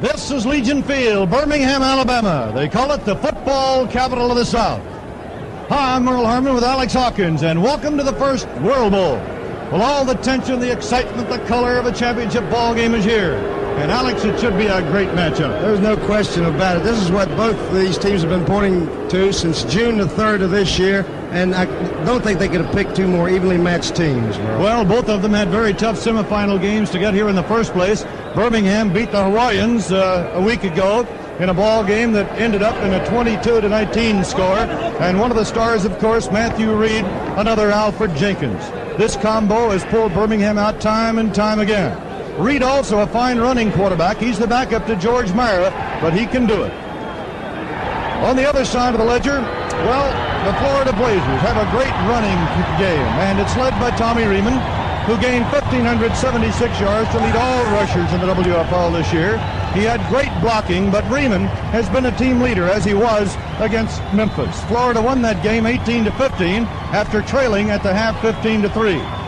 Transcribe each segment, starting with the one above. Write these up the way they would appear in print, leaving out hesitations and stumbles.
This is Legion Field, Birmingham, Alabama. They call it the football capital of the South. Hi, I'm Merle Harmon with Alex Hawkins, and welcome to the first World Bowl. Well, all the tension, the excitement, the color of a championship ball game is here. And Alex, it should be a great matchup. There's no question about it. This is what both of these teams have been pointing to since June the 3rd of this year, and I don't think they could have picked two more evenly matched teams, Merle. Well, both of them had very tough semifinal games to get here in the first place. Birmingham beat the Hawaiians a week ago in a ball game that ended up in a 22-19 score. And one of the stars, of course, Matthew Reed, another Alfred Jenkins. This combo has pulled Birmingham out time and time again. Reed also a fine running quarterback. He's the backup to George Mara, but he can do it. On the other side of the ledger, well, the Florida Blazers have a great running game, and it's led by Tommy Reamon, who gained 1,576 yards to lead all rushers in the WFL this year. He had great blocking, but Reamon has been a team leader as he was against Memphis. Florida won that game 18-15 after trailing at the half 15-3.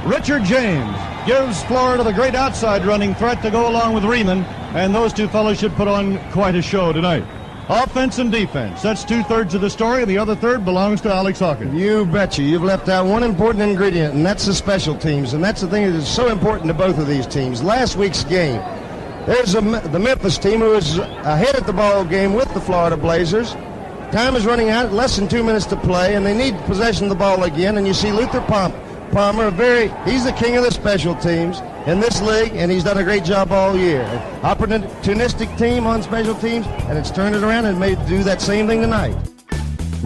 Richard James gives Florida the great outside running threat to go along with Reamon, and those two fellows should put on quite a show tonight. Offense and defense, that's two-thirds of the story, and the other third belongs to Alex Hawkins. You betcha. You've left out one important ingredient, and that's the special teams, and that's the thing that is so important to both of these teams. Last week's game, there's the Memphis team who is ahead at the ball game with the Florida Blazers. Time is running out, less than 2 minutes to play, and they need possession of the ball again, and you see Luther Palmer, he's the king of the special teams in this league, and he's done a great job all year. Opportunistic team on special teams, and it's turned it around and made do that same thing tonight.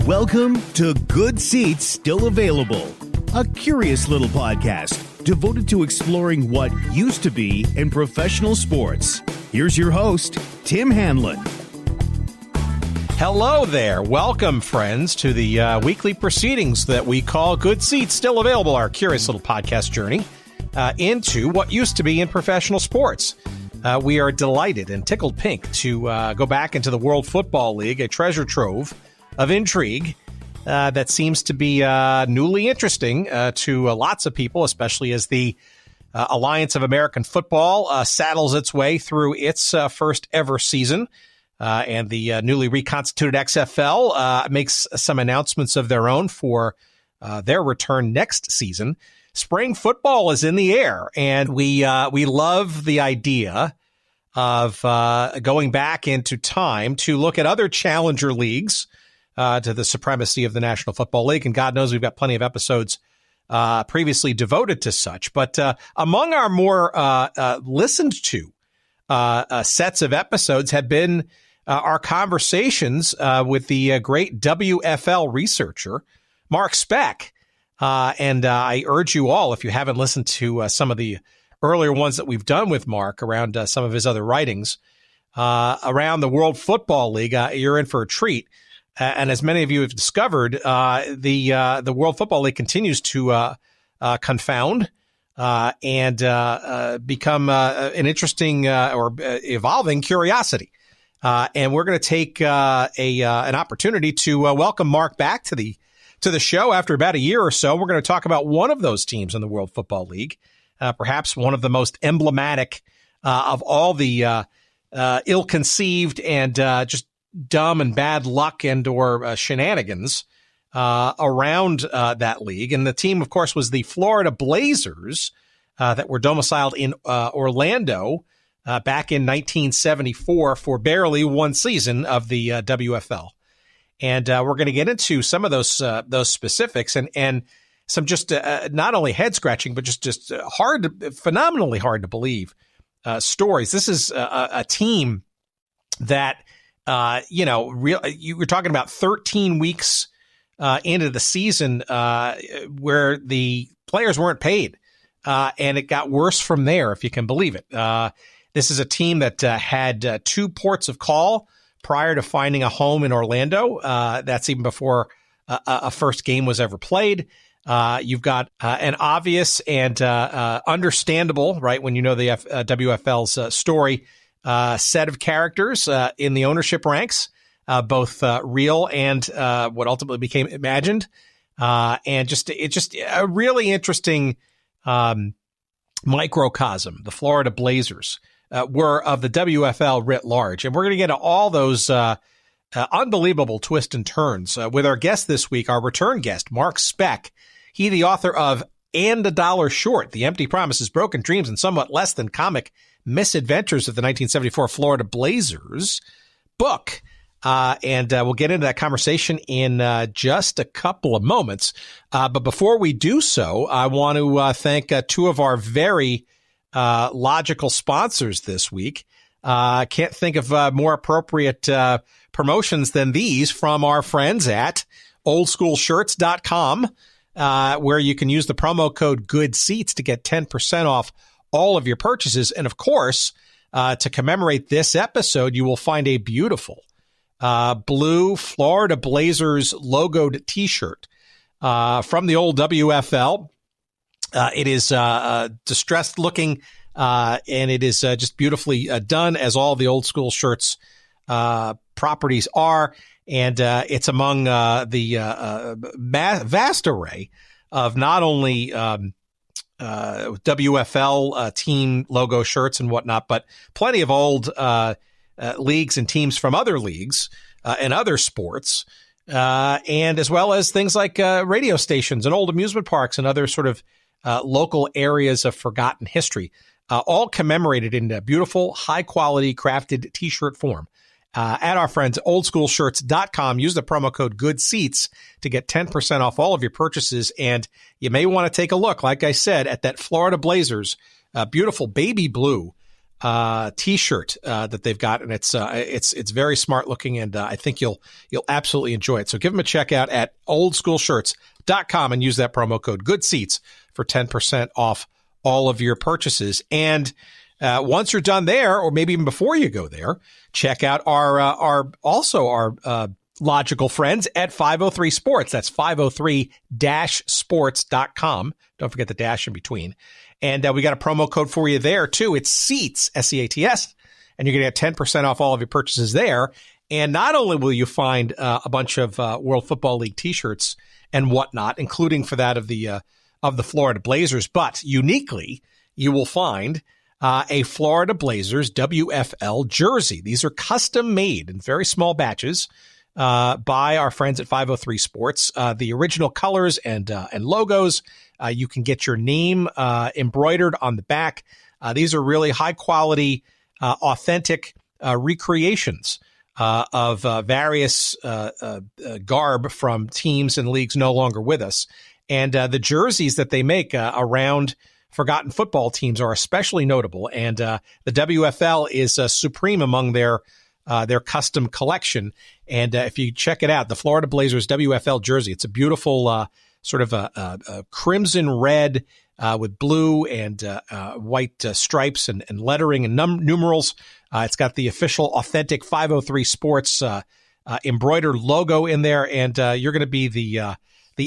Welcome to Good Seats Still Available, a curious little podcast devoted to exploring what used to be in professional sports. Here's your host, Tim Hanlon. Hello there. Welcome, friends, to the weekly proceedings that we call Good Seats Still Available, our curious little podcast journey into what used to be in professional sports. We are delighted and tickled pink to go back into the World Football League, a treasure trove of intrigue that seems to be newly interesting to lots of people, especially as the Alliance of American Football saddles its way through its first ever season. And the newly reconstituted XFL makes some announcements of their own for their return next season. Spring football is in the air, and we love the idea of going back into time to look at other challenger leagues to the supremacy of the National Football League. And God knows we've got plenty of episodes previously devoted to such. But among our more listened to sets of episodes have been our conversations with the great WFL researcher, Mark Speck. And I urge you all, if you haven't listened to some of the earlier ones that we've done with Mark around some of his other writings around the World Football League, you're in for a treat. And as many of you have discovered, the World Football League continues to confound and become an interesting or evolving curiosity. And we're going to take an opportunity to welcome Mark back to the show after about a year or so. We're going to talk about one of those teams in the World Football League, perhaps one of the most emblematic of all the ill-conceived and just dumb and bad luck and or shenanigans around that league. And the team, of course, was the Florida Blazers that were domiciled in Orlando back in 1974 for barely one season of the WFL. And we're going to get into some of those specifics and some just not only head scratching, but just phenomenally hard to believe stories. This is a team that, you were talking about 13 weeks into the season where the players weren't paid. And it got worse from there, if you can believe it. This is a team that had two ports of call prior to finding a home in Orlando. That's even before a first game was ever played. You've got an obvious and understandable, right, when you know the WFL's story, set of characters in the ownership ranks, both real and what ultimately became imagined. And it's just a really interesting microcosm, the Florida Blazers. were of the WFL writ large. And we're going to get to all those unbelievable twists and turns with our guest this week, our return guest, Mark Speck. He, the author of And a Dollar Short, The Empty Promises, Broken Dreams, and Somewhat Less Than Comic Misadventures of the 1974 Florida Blazers book. And we'll get into that conversation in just a couple of moments. But before we do so, I want to thank two of our very logical sponsors this week. Can't think of more appropriate promotions than these from our friends at oldschoolshirts.com, where you can use the promo code GOODSEATS to get 10% off all of your purchases. And of course, to commemorate this episode, you will find a beautiful blue Florida Blazers logoed T-shirt from the old WFL. It is distressed looking, and it is just beautifully done, as all the Old School Shirts properties are. And it's among the vast array of not only WFL team logo shirts and whatnot, but plenty of old leagues and teams from other leagues and other sports, and as well as things like radio stations and old amusement parks and other sort of local areas of forgotten history, all commemorated in a beautiful, high-quality, crafted T-shirt form. At our friends oldschoolshirts.com, use the promo code GOODSEATS to get 10% off all of your purchases. And you may want to take a look, like I said, at that Florida Blazers beautiful baby blue T-shirt that they've got, and it's very smart looking, and I think you'll absolutely enjoy it. So give them a check out at oldschoolshirts.com and use that promo code GOODSEATS for 10% off all of your purchases. And once you're done there, or maybe even before you go there, check out our logical friends at 503 Sports. That's 503-sports.com. Don't forget the dash in between. And we got a promo code for you there, too. It's SEATS, S-E-A-T-S, and you're going to get 10% off all of your purchases there. And not only will you find a bunch of World Football League T-shirts and whatnot, including for that of the Florida Blazers, but uniquely, you will find a Florida Blazers WFL jersey. These are custom made in very small batches by our friends at 503 Sports. The original colors and logos. You can get your name embroidered on the back. These are really high quality, authentic recreations of various garb from teams and leagues no longer with us. And the jerseys that they make around forgotten football teams are especially notable. And the WFL is supreme among their custom collection. And if you check it out, the Florida Blazers WFL jersey, it's a beautiful sort of a crimson red with blue and white stripes and lettering and numerals. It's got the official authentic 503 Sports embroidered logo in there, and you're going to be the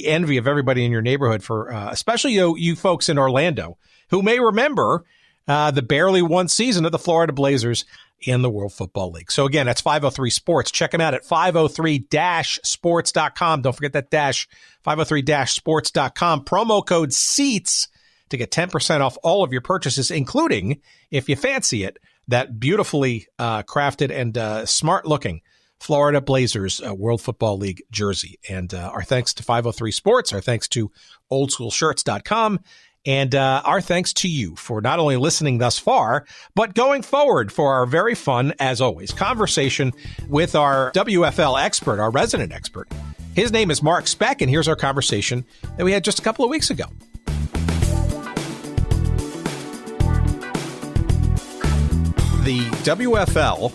envy of everybody in your neighborhood, for especially you folks in Orlando who may remember the barely won season of the Florida Blazers in the World Football League. So again, that's 503 Sports. Check them out at 503-sports.com. Don't forget that dash, 503-sports.com. Promo code SEATS to get 10% off all of your purchases, including, if you fancy it, that beautifully crafted and smart-looking Florida Blazers World Football League jersey. And our thanks to 503 Sports, our thanks to oldschoolshirts.com, and our thanks to you for not only listening thus far, but going forward for our very fun, as always, conversation with our WFL expert, our resident expert. His name is Mark Speck, and here's our conversation that we had just a couple of weeks ago. The WFL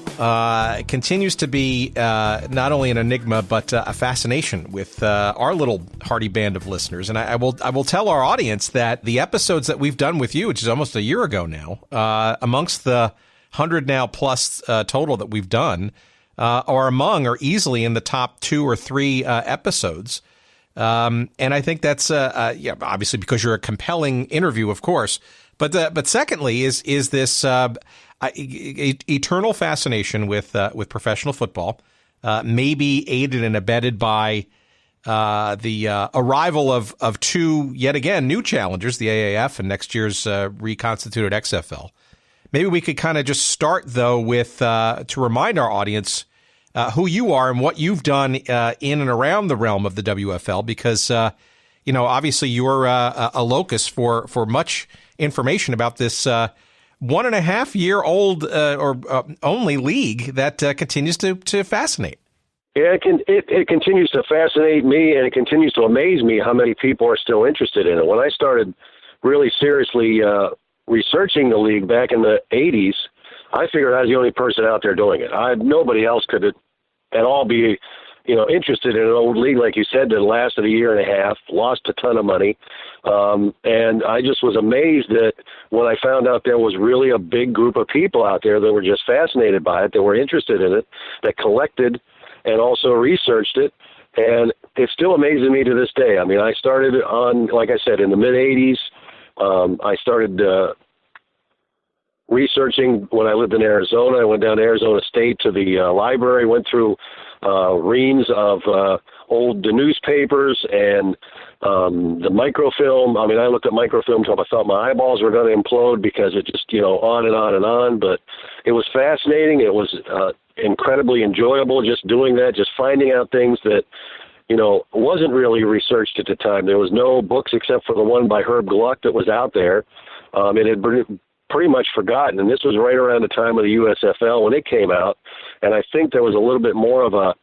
continues to be not only an enigma, but a fascination with our little hearty band of listeners. And I will tell our audience that the episodes that we've done with you, which is almost a year ago now, amongst the 100 now plus total that we've done, are easily in the top 2 or 3 episodes. And I think that's obviously because you're a compelling interview, of course. But secondly is this eternal fascination with professional football, maybe aided and abetted by the arrival of 2 yet again new challengers, the AAF and next year's reconstituted XFL. Maybe we could kind of just start, though, with to remind our audience who you are and what you've done in and around the realm of the WFL, because, obviously you're a locus for much information about this 1.5-year-old or only league that continues to fascinate. Yeah, it continues to fascinate me, and it continues to amaze me how many people are still interested in it. When I started really seriously researching the league back in the 80s, I figured I was the only person out there doing it. Nobody else could at all be, interested in an old league, like you said, that lasted 1.5 years, lost a ton of money. And I just was amazed that when I found out there was really a big group of people out there that were just fascinated by it, that were interested in it, that collected and also researched it. And it still amazes me to this day. I mean, I started on, like I said, in the mid-'80s. I started researching when I lived in Arizona. I went down to Arizona State to the library, went through reams of old newspapers and the microfilm. I mean, I looked at microfilm until I thought my eyeballs were going to implode because it just, on and on and on. But it was fascinating. It was incredibly enjoyable just doing that, just finding out things that, wasn't really researched at the time. There was no books except for the one by Herb Gluck that was out there. It had been pretty much forgotten, and this was right around the time of the USFL when it came out. And I think there was a little bit more of a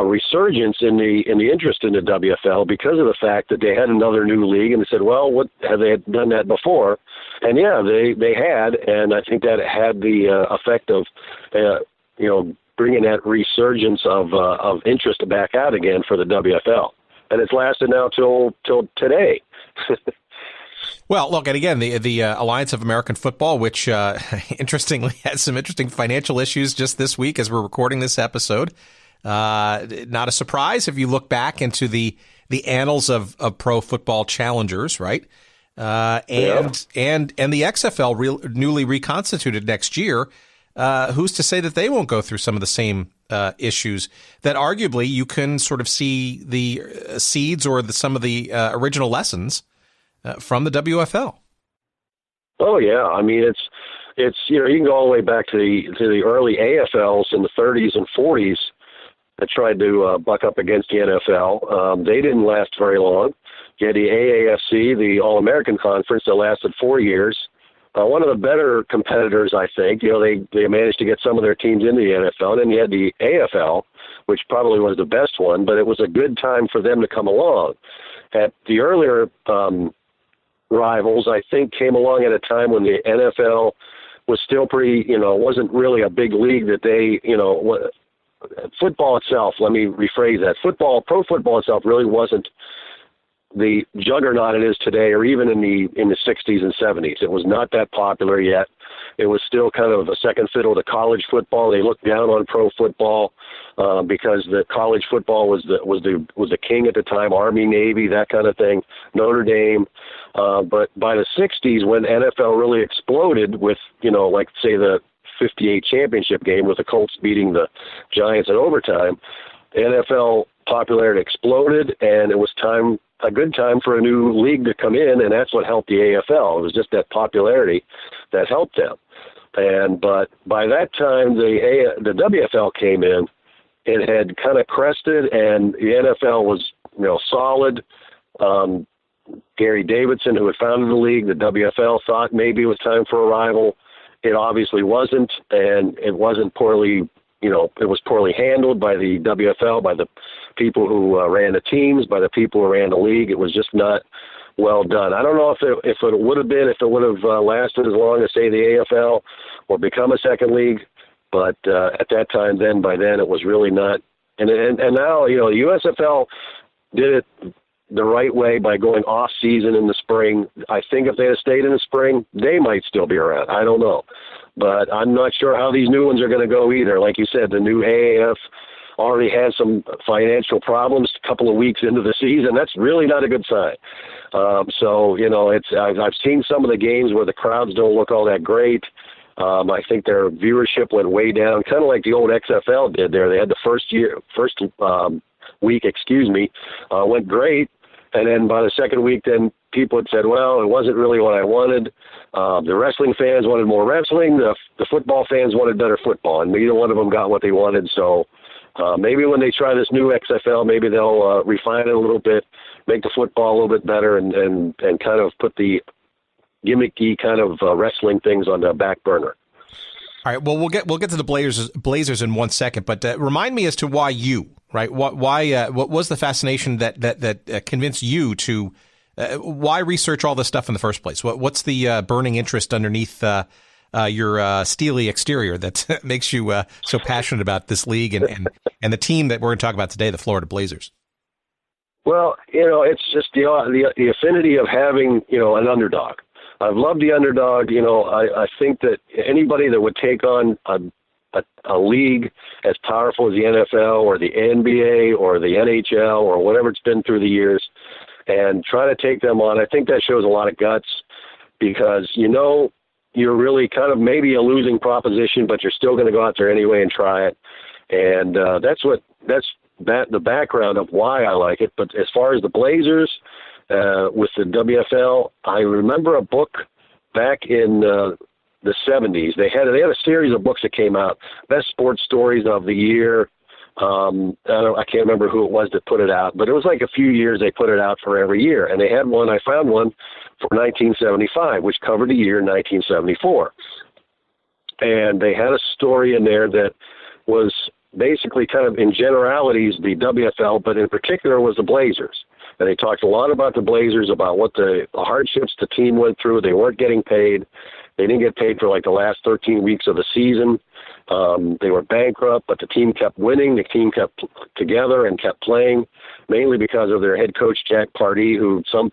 resurgence in the interest in the WFL because of the fact that they had another new league, and they said, well, what have they done that before? And yeah, they had, and I think that had the effect of bringing that resurgence of interest back out again for the WFL, and it's lasted now till today. Well, look, and again, the Alliance of American Football, which interestingly has some interesting financial issues just this week as we're recording this episode. Not a surprise if you look back into the annals of pro football challengers, right? And the XFL newly reconstituted next year. Who's to say that they won't go through some of the same issues that arguably you can sort of see the seeds or some of the original lessons from the WFL? Oh yeah, I mean it's you can go all the way back to the early AFLs in the 30s and 40s that tried to buck up against the NFL. They didn't last very long. You had the AAFC, the All-American Conference, that lasted 4 years. One of the better competitors, I think, they managed to get some of their teams into the NFL. And then you had the AFL, which probably was the best one, but it was a good time for them to come along. At the earlier rivals, I think, came along at a time when the NFL was still pretty, wasn't really a big league that they, football itself, let me rephrase that. Pro football itself really wasn't the juggernaut it is today, or even in the 60s and 70s. It was not that popular yet. It was still kind of a second fiddle to college football. They looked down on pro football because the college football was the king at the time. Army, Navy, that kind of thing. Notre Dame. But by the 60s, when NFL really exploded with like say the 58 championship game with the Colts beating the Giants in overtime, NFL popularity exploded, and it was a good time for a new league to come in, and that's what helped the AFL. It was just that popularity that helped them. But by that time, the WFL came in. It had kind of crested, and the NFL was solid. Gary Davidson, who had founded the league, the WFL, thought maybe it was time for a rival. It obviously wasn't, and it wasn't poorly. It was poorly handled by the WFL, by the people who ran the teams, by the people who ran the league. It was just not well done. I don't know if it would have been, if it would have lasted as long as, say, the AFL or become a second league. But at that time, by then, it was really not. And now, the USFL did it the right way by going off season in the spring. I think if they had stayed in the spring, they might still be around. I don't know. But I'm not sure how these new ones are going to go either. Like you said, the new AAF already has some financial problems a couple of weeks into the season. That's really not a good sign. I've seen some of the games where the crowds don't look all that great. I think their viewership went way down, kind of like the old XFL did there. They had the first week, went great. And then by the second week, then people had said, well, it wasn't really what I wanted. The wrestling fans wanted more wrestling. The football fans wanted better football, and neither one of them got what they wanted. So maybe when they try this new XFL, maybe they'll refine it a little bit, make the football a little bit better, and kind of put the gimmicky kind of wrestling things on the back burner. All right. Well, we'll get to the Blazers in 1 second, but remind me as to why you, right? What was the fascination that convinced you to why research all this stuff in the first place? What's the burning interest underneath your steely exterior that makes you so passionate about this league and the team that we're going to talk about today, the Florida Blazers? Well, it's just the affinity of having, an underdog. I've loved the underdog. I think that anybody that would take on a league as powerful as the NFL or the NBA or the NHL or whatever it's been through the years and try to take them on, I think that shows a lot of guts because, you're really kind of maybe a losing proposition, but you're still going to go out there anyway and try it. And that's the background of why I like it. But as far as the Blazers, with the WFL, I remember a book back in the 70s. They had a series of books that came out, best sports stories of the year. I can't remember who it was that put it out, but it was like a few years they put it out for every year. And they had one, I found one for 1975, which covered the year 1974. And they had a story in there that was basically kind of in generalities the WFL, but in particular was the Blazers. And they talked a lot about the Blazers, about what the hardships the team went through. They weren't getting paid. They didn't get paid for like the last 13 weeks of the season. They were bankrupt, but the team kept winning. The team kept together and kept playing, mainly because of their head coach, Jack Pardee, who some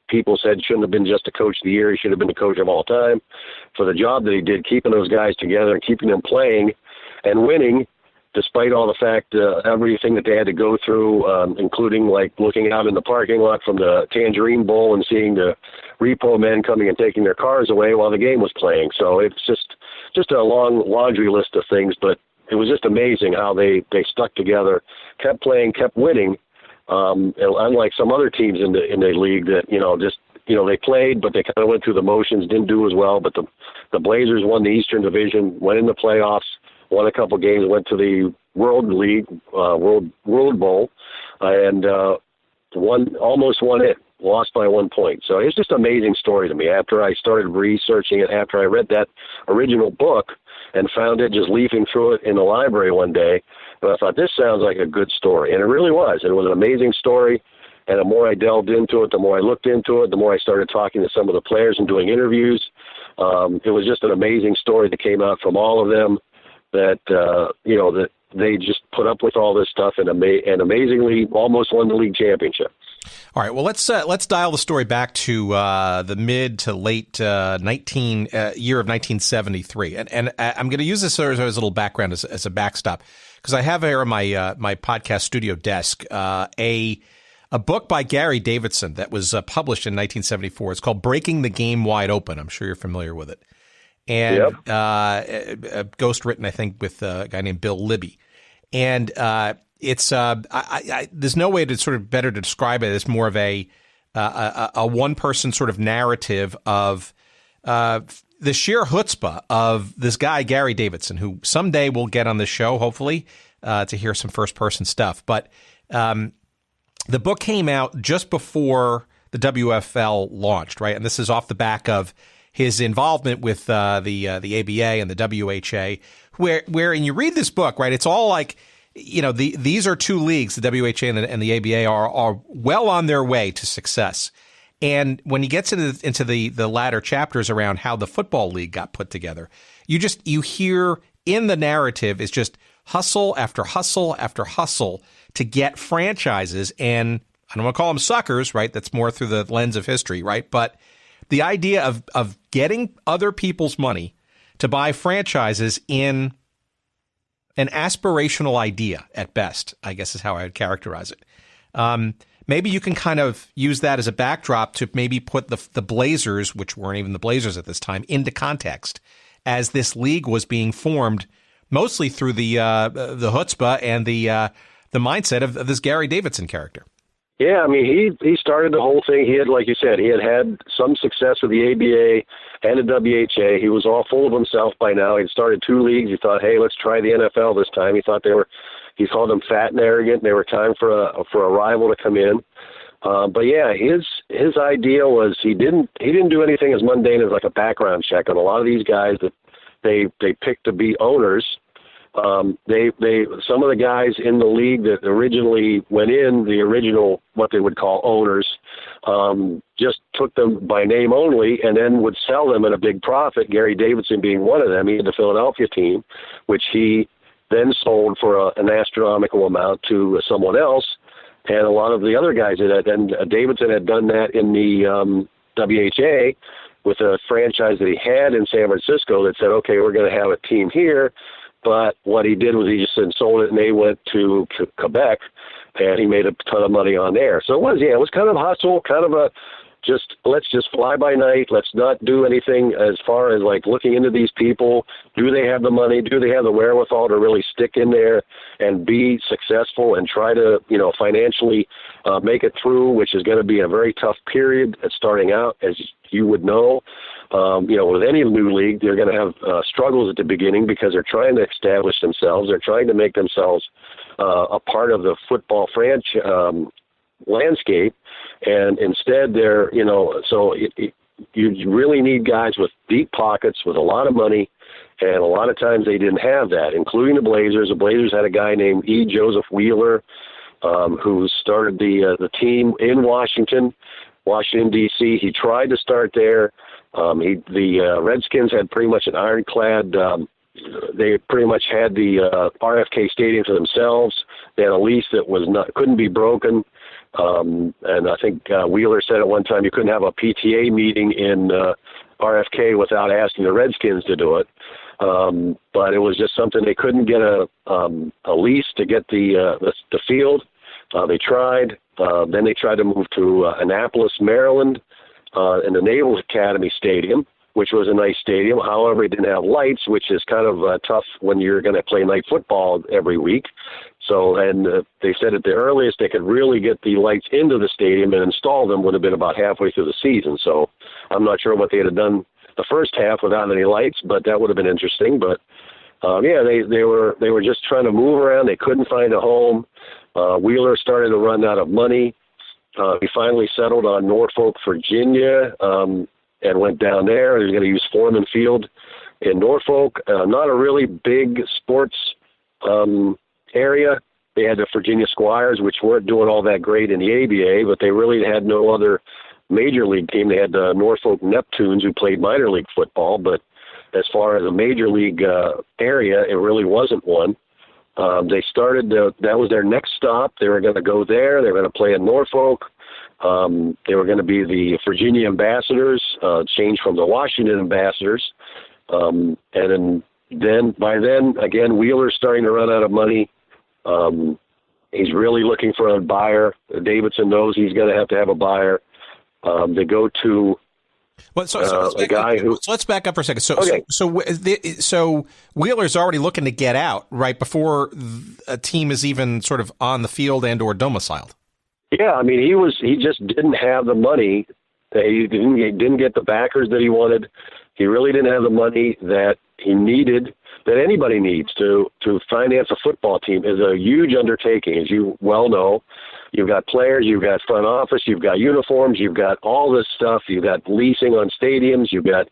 people said shouldn't have been just a coach of the year. He should have been the coach of all time for the job that he did, keeping those guys together and keeping them playing and winning, despite all the fact, everything that they had to go through, including like looking out in the parking lot from the Tangerine Bowl and seeing the repo men coming and taking their cars away while the game was playing. So it's just a long laundry list of things, but it was just amazing how they stuck together, kept playing, kept winning. Unlike some other teams in the league that, they played, but they kind of went through the motions, didn't do as well. But the Blazers won the Eastern Division, went in the playoffs, won a couple games, went to the World League, World Bowl, and almost won it, lost by 1 point. So it's just an amazing story to me. After I started researching it, after I read that original book and found it just leafing through it in the library one day, and I thought, this sounds like a good story. And it really was. It was an amazing story. And the more I delved into it, the more I looked into it, the more I started talking to some of the players and doing interviews. It was just an amazing story that came out from all of them. That that they just put up with all this stuff and amazingly almost won the league championship. All right, well let's dial the story back to the mid to late year of 1973, and I'm going to use this as a little background as a backstop because I have here on my podcast studio desk a book by Gary Davidson that was published in 1974. It's called "Breaking the Game Wide Open." I'm sure you're familiar with it. And yep. Ghost written, I think, with a guy named Bill Libby. And it's there's no way to sort of better to describe it as more of a one-person sort of narrative of the sheer chutzpah of this guy, Gary Davidson, who someday we'll get on this show, hopefully, to hear some first-person stuff. But the book came out just before the WFL launched, right? And this is off the back of his involvement with the ABA and the WHA, where and you read this book, right? It's all like, these are two leagues, the WHA and the ABA are well on their way to success. And when he gets into the latter chapters around how the football league got put together, you hear in the narrative is just hustle after hustle after hustle to get franchises, and I don't want to call them suckers, right? That's more through the lens of history, right? But the idea of getting other people's money to buy franchises in an aspirational idea at best, I guess is how I would characterize it. Maybe you can kind of use that as a backdrop to maybe put the Blazers, which weren't even the Blazers at this time, into context as this league was being formed, mostly through the chutzpah and the mindset of this Gary Davidson character. Yeah, I mean, he started the whole thing. He had, like you said, he had some success with the ABA and the WHA. He was all full of himself by now. He'd started 2 leagues. He thought, hey, let's try the NFL this time. He thought he called them fat and arrogant. They were time for a rival to come in. But yeah, his idea was he didn't do anything as mundane as like a background check on a lot of these guys that they picked to be owners. Some of the guys in the league that originally went in, the original, what they would call owners, just took them by name only and then would sell them at a big profit, Gary Davidson being one of them. He had the Philadelphia team, which he then sold for an astronomical amount to someone else. And a lot of the other guys did it. And Davidson had done that in the WHA with a franchise that he had in San Francisco that said, okay, we're going to have a team here. But what he did was he just sold it, and they went to Quebec, and he made a ton of money on there. So it was kind of hustle, kind of let's just fly by night. Let's not do anything as far as like looking into these people. Do they have the money? Do they have the wherewithal to really stick in there and be successful and try to, financially make it through, which is going to be a very tough period at starting out, as you would know. With any new league, they're going to have struggles at the beginning because they're trying to establish themselves. They're trying to make themselves a part of the football franchise landscape, and instead they're, you really need guys with deep pockets with a lot of money, and a lot of times they didn't have that, including the Blazers. The Blazers had a guy named E. Joseph Wheeler, who started the team in Washington, D.C. He tried to start there. The Redskins had pretty much an ironclad. They pretty much had the RFK Stadium to themselves. They had a lease that couldn't be broken. And I think Wheeler said at one time you couldn't have a PTA meeting in RFK without asking the Redskins to do it. But it was just something they couldn't get a lease to get the field. They tried. Then they tried to move to Annapolis, Maryland, in the Naval Academy Stadium, which was a nice stadium. However, it didn't have lights, which is kind of tough when you're going to play night football every week. So, and they said at the earliest they could really get the lights into the stadium and install them would have been about halfway through the season. So I'm not sure what they had done the first half without any lights, but that would have been interesting. But they were just trying to move around. They couldn't find a home. Wheeler started to run out of money. He finally settled on Norfolk, Virginia, and went down there. He was going to use Foreman Field in Norfolk. Not a really big sports area. They had the Virginia Squires, which weren't doing all that great in the ABA, but they really had no other major league team. They had the Norfolk Neptunes, who played minor league football, but as far as a major league area, it really wasn't one. They started, that was their next stop. They were going to go there. They were going to play in Norfolk. They were going to be the Virginia Ambassadors, changed from the Washington Ambassadors. And then by then, again, Wheeler's starting to run out of money. He's really looking for a buyer. Davidson knows he's going to have a buyer. They go to a guy who. So let's back up for a second. Okay. So Wheeler's already looking to get out right before a team is even sort of on the field and or domiciled. Yeah, I mean, he just didn't have the money. He didn't get the backers that he wanted. He really didn't have the money that he needed, that anybody needs to finance a football team. Is a huge undertaking, as you well know. You've got players, you've got front office, you've got uniforms, you've got all this stuff, you've got leasing on stadiums, you've got,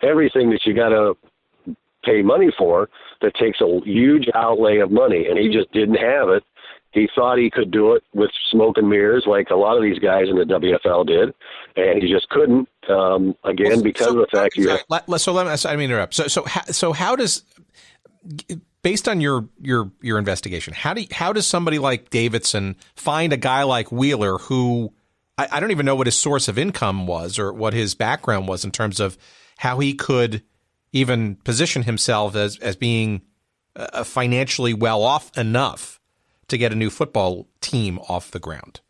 everything that you got to pay money for that takes a huge outlay of money, and he just didn't have it. He thought he could do it with smoke and mirrors like a lot of these guys in the WFL did, and he just couldn't, because of the fact you have... So let me interrupt. So how does... Based on your investigation, how does somebody like Davidson find a guy like Wheeler who I don't even know what his source of income was or what his background was in terms of how he could even position himself as being financially well off enough to get a new football team off the ground?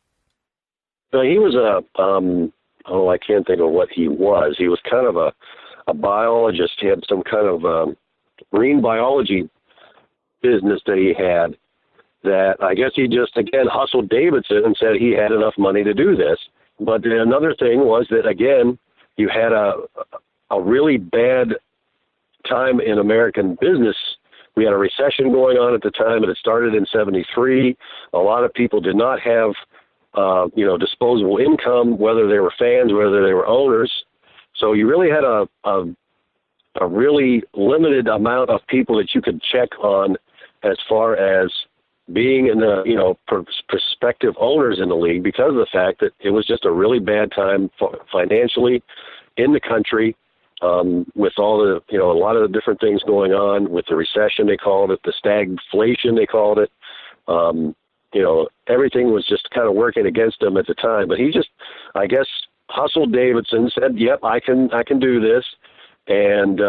He was I can't think of what he was. He was kind of a biologist. He had some kind of marine biology business that he had, that I guess he just, again, hustled Davidson and said he had enough money to do this. But another thing was that, again, you had a really bad time in American business. We had a recession going on at the time, and it started in 73. A lot of people did not have, disposable income, whether they were fans, whether they were owners. So you really had a really limited amount of people that you could check on as far as being in the, prospective owners in the league, because of the fact that it was just a really bad time financially in the country, with all the, a lot of the different things going on with the recession, they called it, the stagflation, they called it. Everything was just kind of working against him at the time. But he just, I guess, hustled Davidson, said, "Yep, I can do this." And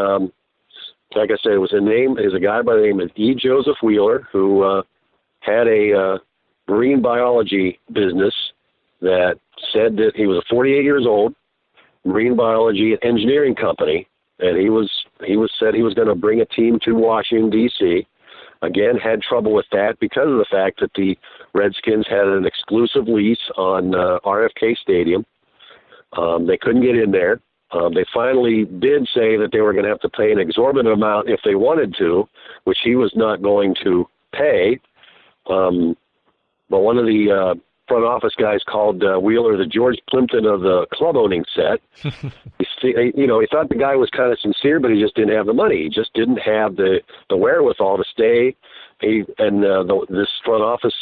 like I said, it was a guy by the name of E. Joseph Wheeler, who had a marine biology business that said that he was 48 years old, marine biology and engineering company, and he said he was going to bring a team to Washington, D.C. Again, had trouble with that because of the fact that the Redskins had an exclusive lease on RFK Stadium. They couldn't get in there. They finally did say that they were going to have to pay an exorbitant amount if they wanted to, which he was not going to pay. But one of the front office guys called Wheeler the George Plimpton of the club owning set. He thought the guy was kind of sincere, but he just didn't have the money. He just didn't have the wherewithal to stay. This front office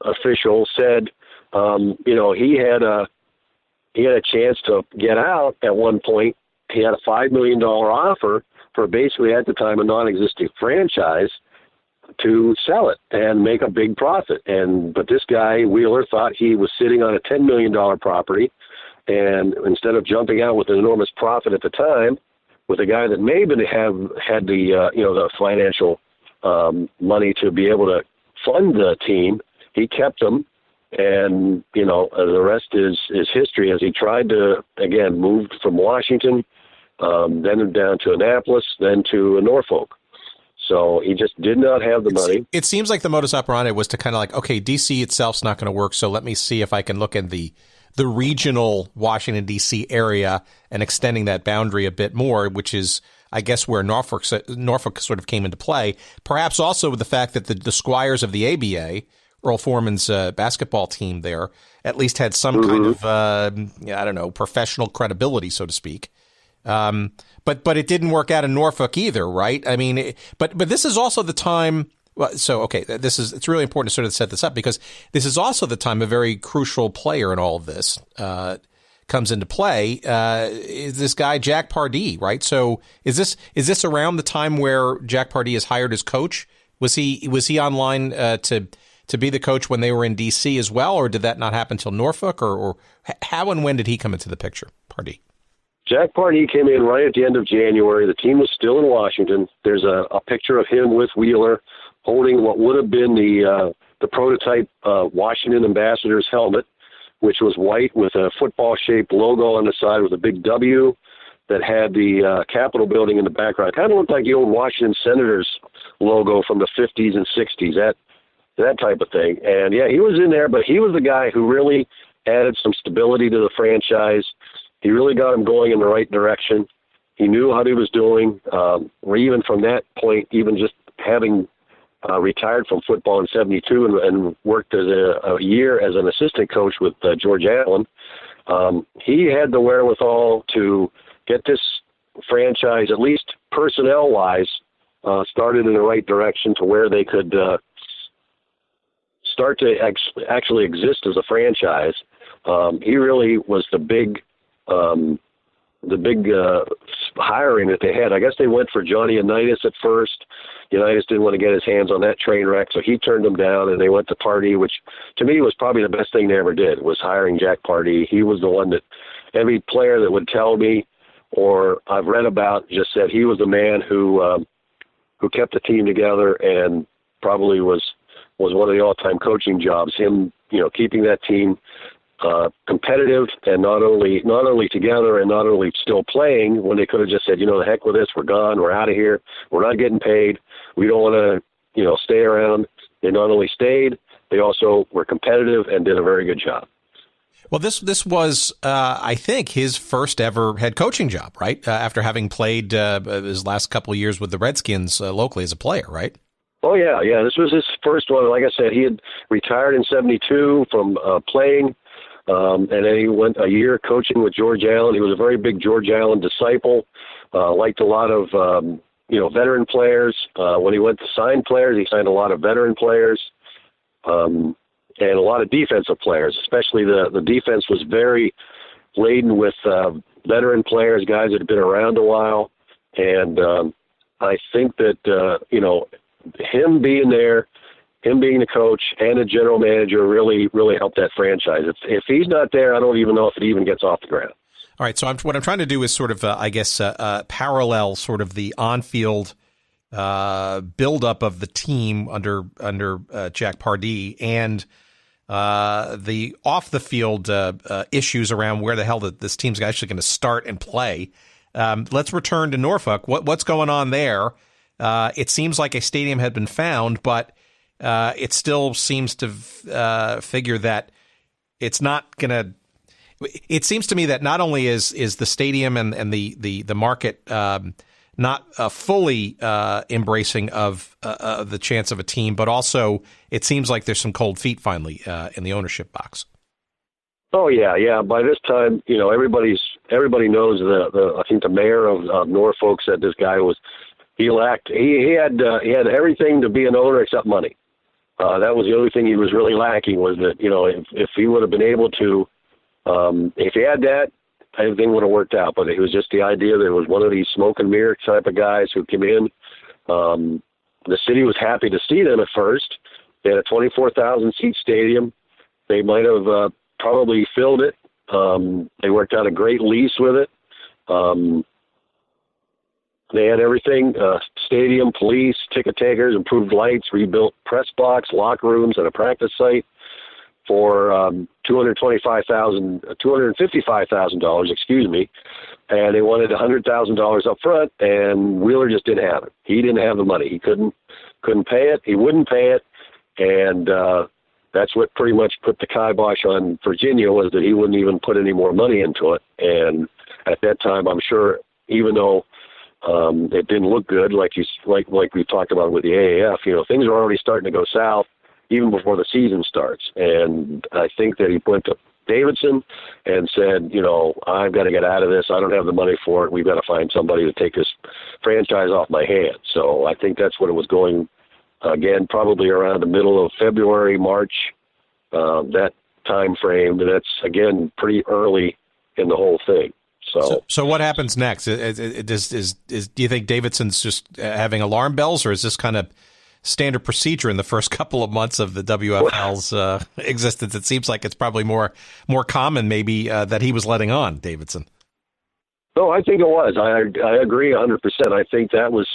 official said, he had a chance to get out at one point. He had a $5 million offer for basically at the time a non-existent franchise to sell it and make a big profit. But this guy, Wheeler, thought he was sitting on a $10 million property, and instead of jumping out with an enormous profit at the time, with a guy that maybe had the financial money to be able to fund the team, he kept them. And, the rest is history, as he tried to, again, move from Washington, then down to Annapolis, then to Norfolk. So he just did not have the money. It seems like the modus operandi was to kind of like, okay, D.C. itself's not going to work, so let me see if I can look in the regional Washington, D.C. area and extending that boundary a bit more, which is, I guess, where Norfolk sort of came into play. Perhaps also with the fact that the Squires of the ABA, Earl Foreman's basketball team there, at least had some kind of, professional credibility, so to speak. But it didn't work out in Norfolk either, right? I mean, but this is also the time. Well, so, okay, it's really important to sort of set this up, because this is also the time a very crucial player in all of this comes into play. Is this guy Jack Pardee, right? So is this around the time where Jack Pardee is hired as coach? Was he online to be the coach when they were in D.C. as well, or did that not happen until Norfolk, or how and when did he come into the picture, Pardee? Jack Pardee came in right at the end of January. The team was still in Washington. There's a picture of him with Wheeler holding what would have been the prototype Washington Ambassadors helmet, which was white with a football-shaped logo on the side with a big W that had the Capitol building in the background. It kind of looked like the old Washington Senators logo from the 50s and 60s, that type of thing. And, yeah, he was in there, but he was the guy who really added some stability to the franchise. He really got him going in the right direction. He knew what he was doing. Or even from that point, even just having retired from football in 72 and worked as a year as an assistant coach with George Allen, he had the wherewithal to get this franchise, at least personnel-wise, started in the right direction to where they could start to actually exist as a franchise. He really was the big hiring that they had. I guess they went for Johnny Unitas at first. Unitas didn't want to get his hands on that train wreck, so he turned them down, and they went to Pardee, which to me was probably the best thing they ever did, was hiring Jack Pardee. He was the one that every player that would tell me or I've read about just said he was the man who kept the team together, and probably was one of the all-time coaching jobs, him, keeping that team competitive and not only together and not only still playing when they could have just said, the heck with this, we're gone, we're out of here, we're not getting paid, we don't want stay around. They not only stayed, they also were competitive and did a very good job. Well, this was, I think, his first ever head coaching job, right? After having played his last couple of years with the Redskins locally as a player, right? Oh, yeah. This was his first one. Like I said, he had retired in 1972 from playing, and then he went a year coaching with George Allen. He was a very big George Allen disciple, liked a lot of, veteran players. When he went to sign players, he signed a lot of veteran players. And a lot of defensive players, especially the defense was very laden with veteran players, guys that had been around a while. And I think that, him being there, him being the coach and the general manager really, really helped that franchise. If he's not there, I don't even know if it even gets off the ground. All right, so what I'm trying to do is sort of, parallel sort of the on-field buildup of the team under Jack Pardee and the off the field issues around where the hell this team's actually going to start and play. Let's return to Norfolk. What's going on there? It seems like a stadium had been found, but it still seems to figure that it's not going to. It seems to me that not only is the stadium and the market not fully embracing of the chance of a team, but also it seems like there's some cold feet finally in the ownership box. Oh yeah. By this time, everybody knows I think the mayor of Norfolk said this guy he had everything to be an owner except money. That was the only thing he was really lacking was that if he would have been able to, if he had that, everything would have worked out, but it was just the idea that it was one of these smoke and mirror type of guys who came in. The city was happy to see them at first. They had a 24,000-seat stadium. They might have probably filled it. They worked out a great lease with it. They had everything, stadium, police, ticket takers, improved lights, rebuilt press box, locker rooms, and a practice site for $255,000, excuse me, and they wanted $100,000 up front, and Wheeler just didn't have it. He didn't have the money. He couldn't pay it. He wouldn't pay it, and that's what pretty much put the kibosh on Virginia was that he wouldn't even put any more money into it. And at that time, I'm sure, even though it didn't look good, like we talked about with the AAF, things are already starting to go south even before the season starts. And I think that he went to Davidson and said, I've got to get out of this. I don't have the money for it. We've got to find somebody to take this franchise off my hands. So I think that's what it was going, again, probably around the middle of February, March, that time frame. And that's, again, pretty early in the whole thing. So what happens next? Do you think Davidson's just having alarm bells, or is this kind of standard procedure in the first couple of months of the WFL's existence? It seems like it's probably more common maybe that he was letting on, Davidson. No, I think it was. I agree 100%. I think that was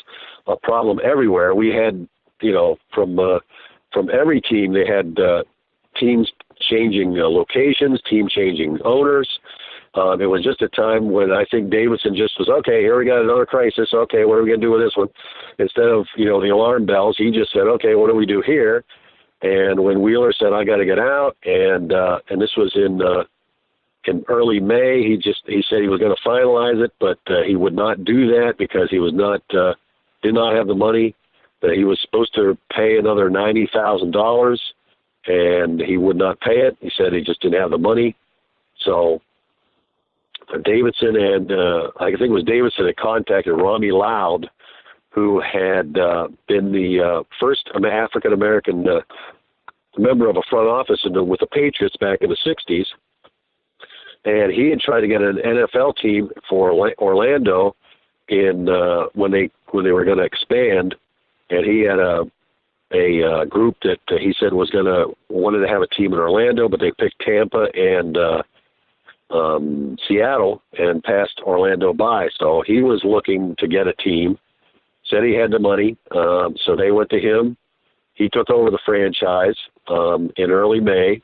a problem everywhere. We had, from every team, they had teams changing locations, team changing owners. It was just a time when I think Davidson just was, okay, here we got another crisis. Okay, what are we going to do with this one? Instead of, the alarm bells, he just said, okay, what do we do here? And when Wheeler said, I got to get out, and this was in early May, he said he was going to finalize it, but he would not do that because he was did not have the money. That he was supposed to pay another $90,000, and he would not pay it. He said he just didn't have the money. So Davidson and I think it was Davidson that contacted Rommie Loudd, who had been the first African-American member of a front office with the Patriots back in the 60s. And he had tried to get an NFL team for Orlando when they were going to expand. And he had a group that he said wanted to have a team in Orlando, but they picked Tampa and Seattle and passed Orlando by. So he was looking to get a team, said he had the money. So they went to him. He took over the franchise in early May.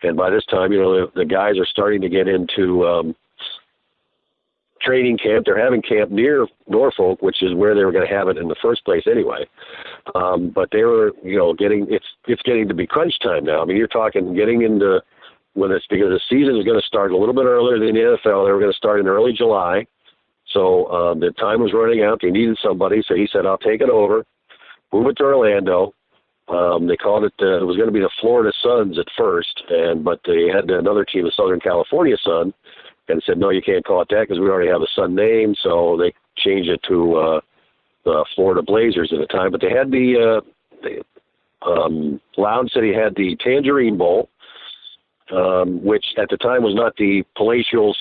And by this time, the guys are starting to get into training camp. They're having camp near Norfolk, which is where they were going to have it in the first place anyway. But they were, it's getting to be crunch time now. I mean, you're talking getting into because the season is going to start a little bit earlier than the NFL. They were going to start in early July. So the time was running out. They needed somebody. So he said, I'll take it over, move it to Orlando. They called it, it was going to be the Florida Suns at first, but they had another team, the Southern California Sun, and said, no, you can't call it that because we already have a Sun name. So they changed it to the Florida Blazers at the time. But they had Loudd said he had the Tangerine Bowl, which at the time was not the palatial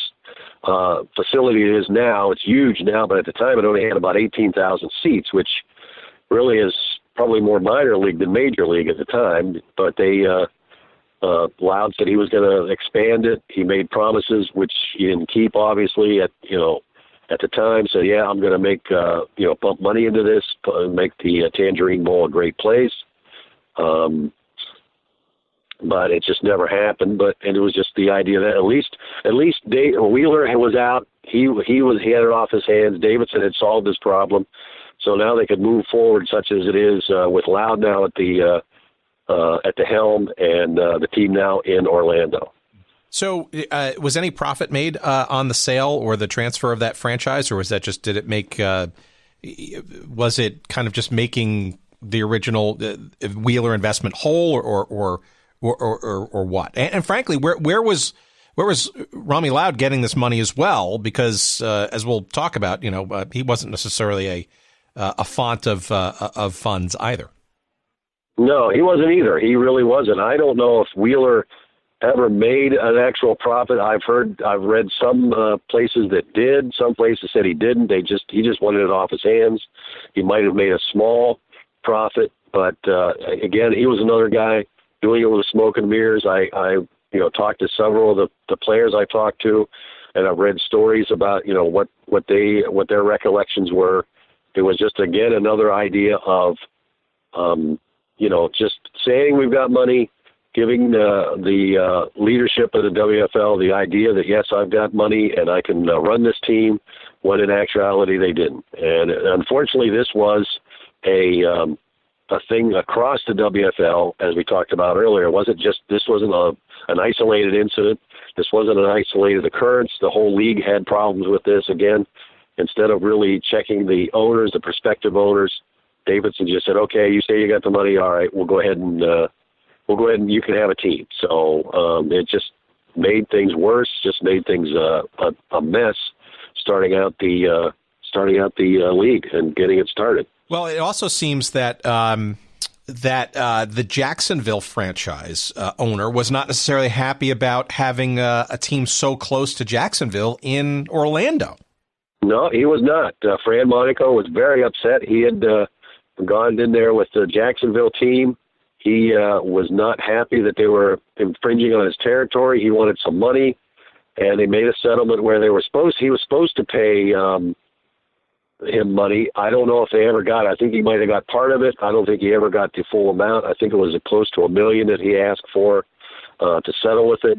facility it is now. It's huge now, but at the time it only had about 18,000 seats, which really is probably more minor league than major league at the time. But Loudd said he was going to expand it. He made promises, which he didn't keep, obviously, at the time. So, yeah, I'm going to make, pump money into this, make the Tangerine Bowl a great place. But it just never happened. And it was just the idea that at least Wheeler was out. He had it off his hands. Davidson had solved his problem. So now they could move forward, such as it is with Loudd now at the helm, and the team now in Orlando. So was any profit made on the sale or the transfer of that franchise, or was that just, did it make, was it kind of just making the original Wheeler investment whole, or what? And frankly, where was Rommie Loudd getting this money as well? Because as we'll talk about, he wasn't necessarily a font of funds either. No, he wasn't either. He really wasn't. I don't know if Wheeler ever made an actual profit. I've read some places that did. Some places said he didn't. He just wanted it off his hands. He might have made a small profit, but again, he was another guy doing it with smoke and mirrors. I talked to several of the players I talked to, and I've read stories about what their recollections were. It was just, again, another idea of just saying we've got money, giving the leadership of the WFL the idea that, yes, I've got money and I can run this team, when in actuality they didn't. And unfortunately, this was a thing across the WFL, as we talked about earlier. This wasn't an isolated incident. This wasn't an isolated occurrence. The whole league had problems with this. Again, instead of really checking the owners, the prospective owners, Davidson just said, okay, you say you got the money. All right, we'll go ahead and you can have a team. So it just made things worse, just made things a mess starting out the league and getting it started. Well, it also seems that the Jacksonville franchise owner was not necessarily happy about having a team so close to Jacksonville in Orlando. No, he was not. Fran Monaco was very upset. He had gone in there with the Jacksonville team. He was not happy that they were infringing on his territory. He wanted some money, and they made a settlement where he was supposed to pay him money. I don't know if they ever got it. I think he might have got part of it. I don't think he ever got the full amount. I think it was close to $1 million that he asked for to settle with it.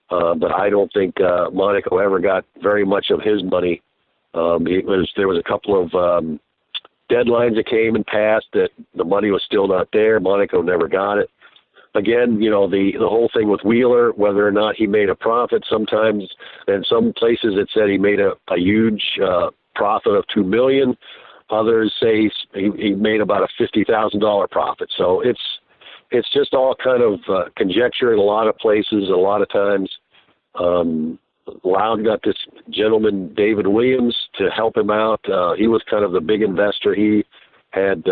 But I don't think Monaco ever got very much of his money. There was a couple of deadlines that came and passed that the money was still not there. Monaco never got it. Again, the whole thing with Wheeler, whether or not he made a profit sometimes, and some places it said he made a huge profit of $2 million. Others say he made about a $50,000 profit. So it's just all kind of conjecture in a lot of places, a lot of times. Loudd got this gentleman, David Williams, to help him out. He was kind of the big investor. He had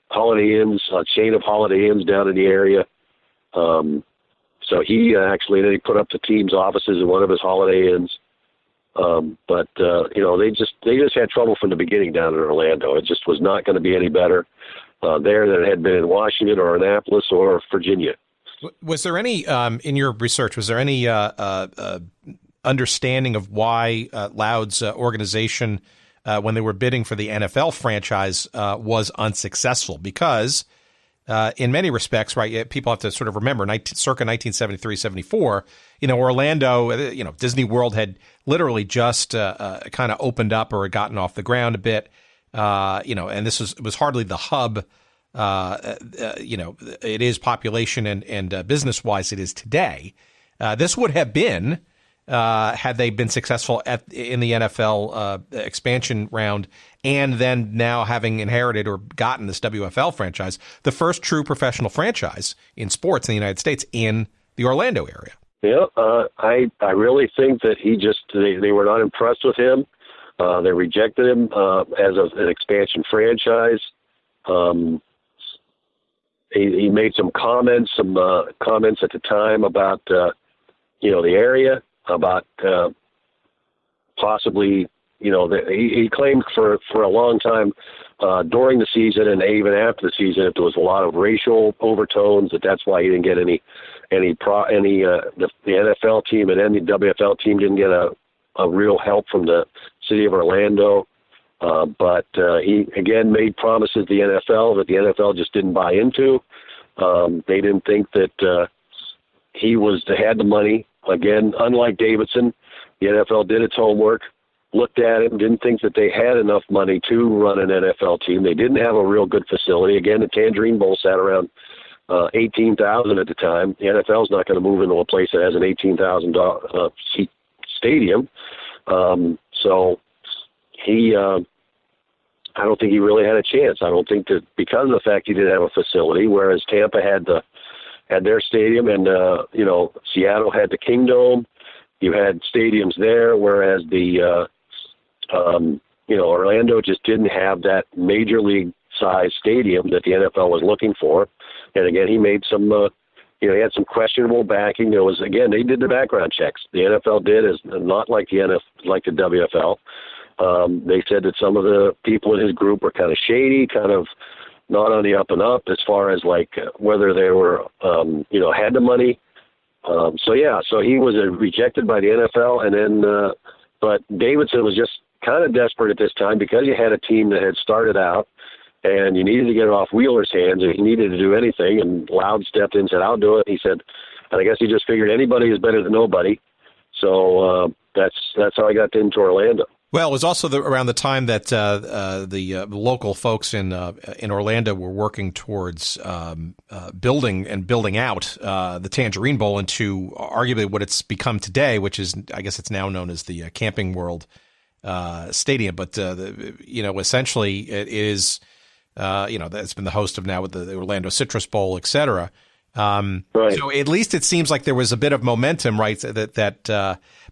Holiday Inns, a chain of Holiday Inns down in the area. So he then put up the team's offices in one of his Holiday Inns. But they just had trouble from the beginning down in Orlando. It just was not going to be any better there than it had been in Washington or Annapolis or Virginia. Was there any, in your research, was there any understanding of why Loudd's organization, when they were bidding for the NFL franchise, was unsuccessful? Because in many respects, right, people have to sort of remember, circa 1973-74, Orlando, Disney World had literally just kind of opened up or had gotten off the ground a bit, and this was hardly the hub it is population and business-wise it is today. This would have been, had they been successful in the NFL expansion round, and then now having inherited or gotten this WFL franchise, the first true professional franchise in sports in the United States in the Orlando area. Yeah, I really think that they were not impressed with him. They rejected him as an expansion franchise. He made some comments at the time about the area, about possibly he claimed for a long time during the season and even after the season, if there was a lot of racial overtones, that's why he didn't get the NFL team and any WFL team didn't get a real help from the city of Orlando. But he again made promises to the NFL that the NFL just didn't buy into. They didn't think that he had the money. Again, unlike Davidson, the NFL did its homework, looked at him, didn't think that they had enough money to run an NFL team. They didn't have a real good facility. Again, the Tangerine Bowl sat around 18,000 at the time. The NFL's not going to move into a place that has an 18,000 seat stadium. So he, I don't think he really had a chance. I don't think that because of the fact he didn't have a facility, whereas Tampa had their stadium and, Seattle had the Kingdome. You had stadiums there, whereas the, Orlando just didn't have that major league size stadium that the NFL was looking for. And again, he made some, he had some questionable backing. There was, again, they did the background checks. The NFL did, is not like the WFL. They said that some of the people in his group were kind of shady, kind of not on the up and up as far as whether they were, had the money. So he was rejected by the NFL, and then, but Davidson was just kind of desperate at this time because you had a team that had started out, and you needed to get it off Wheeler's hands, and he needed to do anything. And Loudd stepped in and said, "I'll do it." He said, and I guess he just figured anybody is better than nobody. So that's how I got into Orlando. Well, it was also around the time that the local folks in Orlando were working towards building out the Tangerine Bowl into arguably what it's become today, which is, I guess it's now known as the Camping World Stadium. But essentially it is it's been the host of now with the Orlando Citrus Bowl, et cetera. Right. So at least it seems like there was a bit of momentum, right?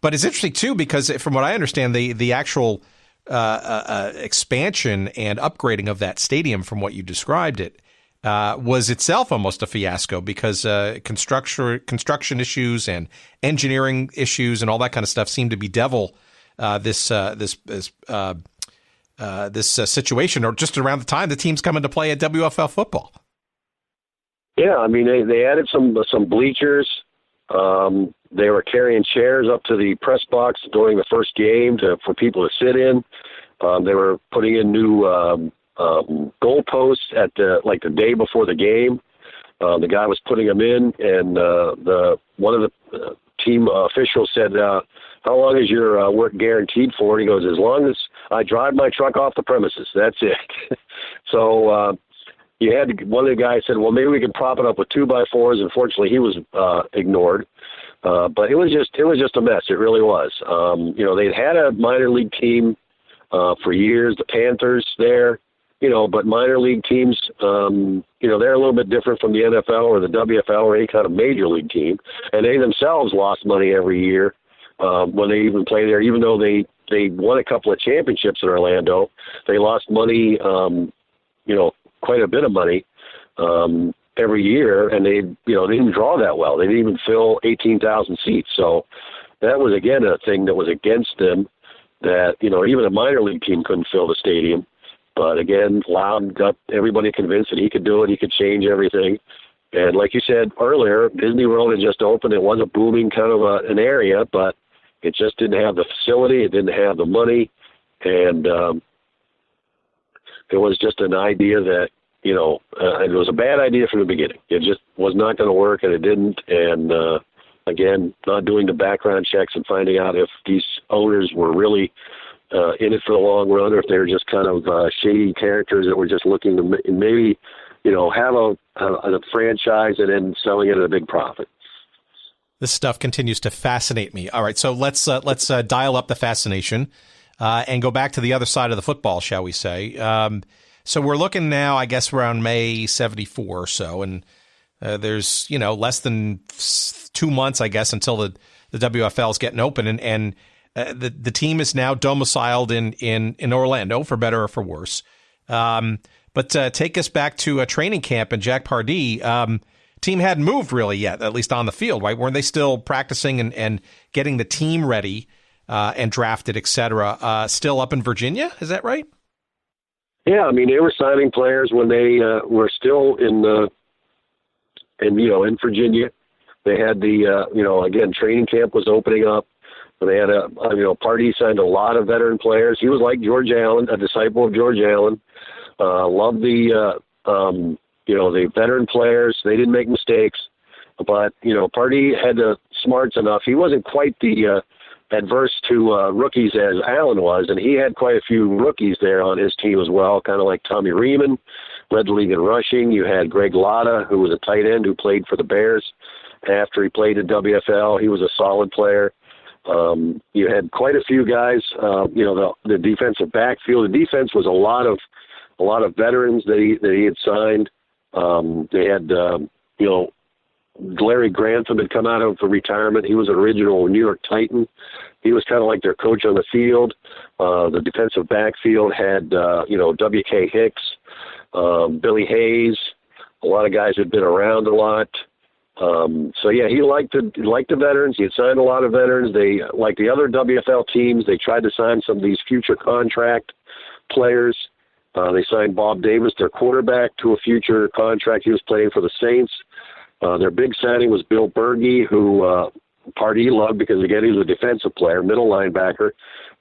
But it's interesting too, because from what I understand, the actual expansion and upgrading of that stadium, from what you described it, was itself almost a fiasco because construction issues and engineering issues and all that kind of stuff seemed to bedevil this situation, or just around the time the team's coming to play at WFL football. Yeah, I mean, they added some bleachers. They were carrying chairs up to the press box during the first game for people to sit in. They were putting in new goalposts at the day before the game. The guy was putting them in, and one of the team officials said, "How long is your work guaranteed for?" And he goes, "As long as I drive my truck off the premises, that's it." So. You had one of the guys said, "Well, maybe we can prop it up with 2x4s." Unfortunately, he was ignored. But it was just a mess. It really was. They'd had a minor league team for years, the Panthers there. But minor league teams, they're a little bit different from the NFL or the WFL or any kind of major league team, and they themselves lost money every year when they even played there. Even though they won a couple of championships in Orlando, they lost money. Quite a bit of money every year, and they didn't draw that well. They didn't even fill 18,000 seats. So that was, again, a thing that was against them, that, even a minor league team couldn't fill the stadium. But again, Loudd got everybody convinced that he could do it. He could change everything. And like you said earlier, Disney World had just opened. It was a booming kind of an area, but it just didn't have the facility. It didn't have the money. And it was just an idea that, it was a bad idea from the beginning. It just was not going to work, and it didn't. And, again, not doing the background checks and finding out if these owners were really in it for the long run or if they were just kind of shady characters that were just looking to maybe have a franchise and then selling it at a big profit. This stuff continues to fascinate me. All right, so let's dial up the fascination and go back to the other side of the football, shall we say. So we're looking now, I guess, around May 74 or so, and there's, less than 2 months, I guess, until the WFL is getting open, and the team is now domiciled in Orlando, for better or for worse. But take us back to a training camp, and Jack Pardee, team hadn't moved really yet, at least on the field, right? Weren't they still practicing and getting the team ready and drafted, et cetera, still up in Virginia? Is that right? Yeah, I mean, they were signing players when they were still in Virginia. They had again, training camp was opening up. They had Pardee signed a lot of veteran players. He was like George Allen, a disciple of George Allen. Loved the veteran players. They didn't make mistakes, but Pardee had the smarts enough. He wasn't quite the adverse to rookies as Allen was, and he had quite a few rookies there on his team as well, kind of like Tommy Reamon, led the league in rushing. You had Greg Latta, who was a tight end who played for the Bears. After he played at WFL, he was a solid player. You had quite a few guys. The defensive backfield. The defense was a lot of veterans that he had signed. They had Larry Grantham had come out of retirement. He was an original New York Titan. He was kind of like their coach on the field. The defensive backfield had W.K. Hicks, Billy Hayes, a lot of guys who'd been around a lot. He liked the veterans. He had signed a lot of veterans. They, like the other WFL teams, they tried to sign some of these future contract players. They signed Bob Davis, their quarterback, to a future contract. He was playing for the Saints. Their big signing was Bill Berge, who Pardee loved because, again, he was a defensive player, middle linebacker.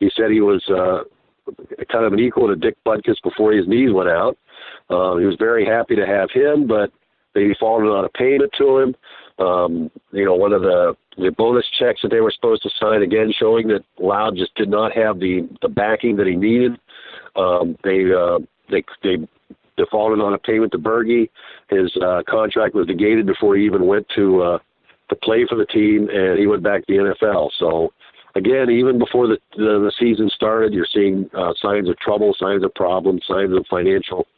He said he was kind of an equal to Dick Butkus before his knees went out. He was very happy to have him, but they defaulted on a payment to him. One of the bonus checks that they were supposed to sign, again, showing that Loudd just did not have the backing that he needed. They defaulted on a payment to Berge. His contract was negated before he even went to play for the team, and he went back to the NFL. So, again, even before the season started, you're seeing signs of trouble, signs of problems, signs of financial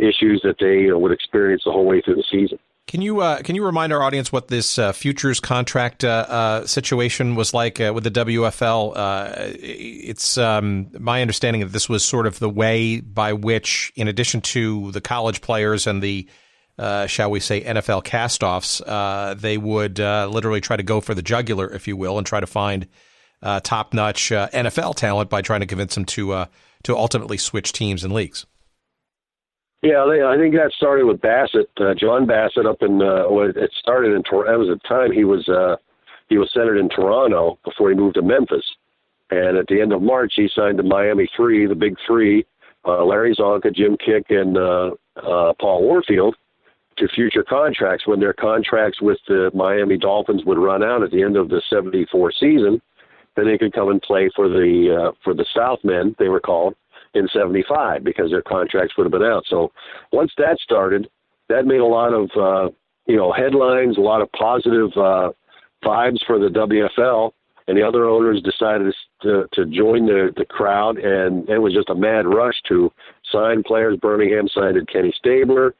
issues that they would experience the whole way through the season. Can you remind our audience what this futures contract situation was like with the WFL? It's my understanding that this was sort of the way by which, in addition to the college players and the, shall we say, NFL castoffs, they would literally try to go for the jugular, if you will, and try to find top-notch NFL talent by trying to convince them to ultimately switch teams and leagues. Yeah, I think that started with Bassett, John Bassett, up in. It started in Toronto. That was the time he was centered in Toronto before he moved to Memphis, and at the end of March he signed the Miami Three, the Big Three, Larry Zonka, Jim Kick, and Paul Warfield, to future contracts. When their contracts with the Miami Dolphins would run out at the end of the '74 season, then they could come and play for the Southmen, they were called, in '75, because their contracts would have been out. So once that started, that made a lot of headlines, a lot of positive vibes for the WFL, and the other owners decided to join the crowd, and it was just a mad rush to sign players. Birmingham signed Kenny Stabler.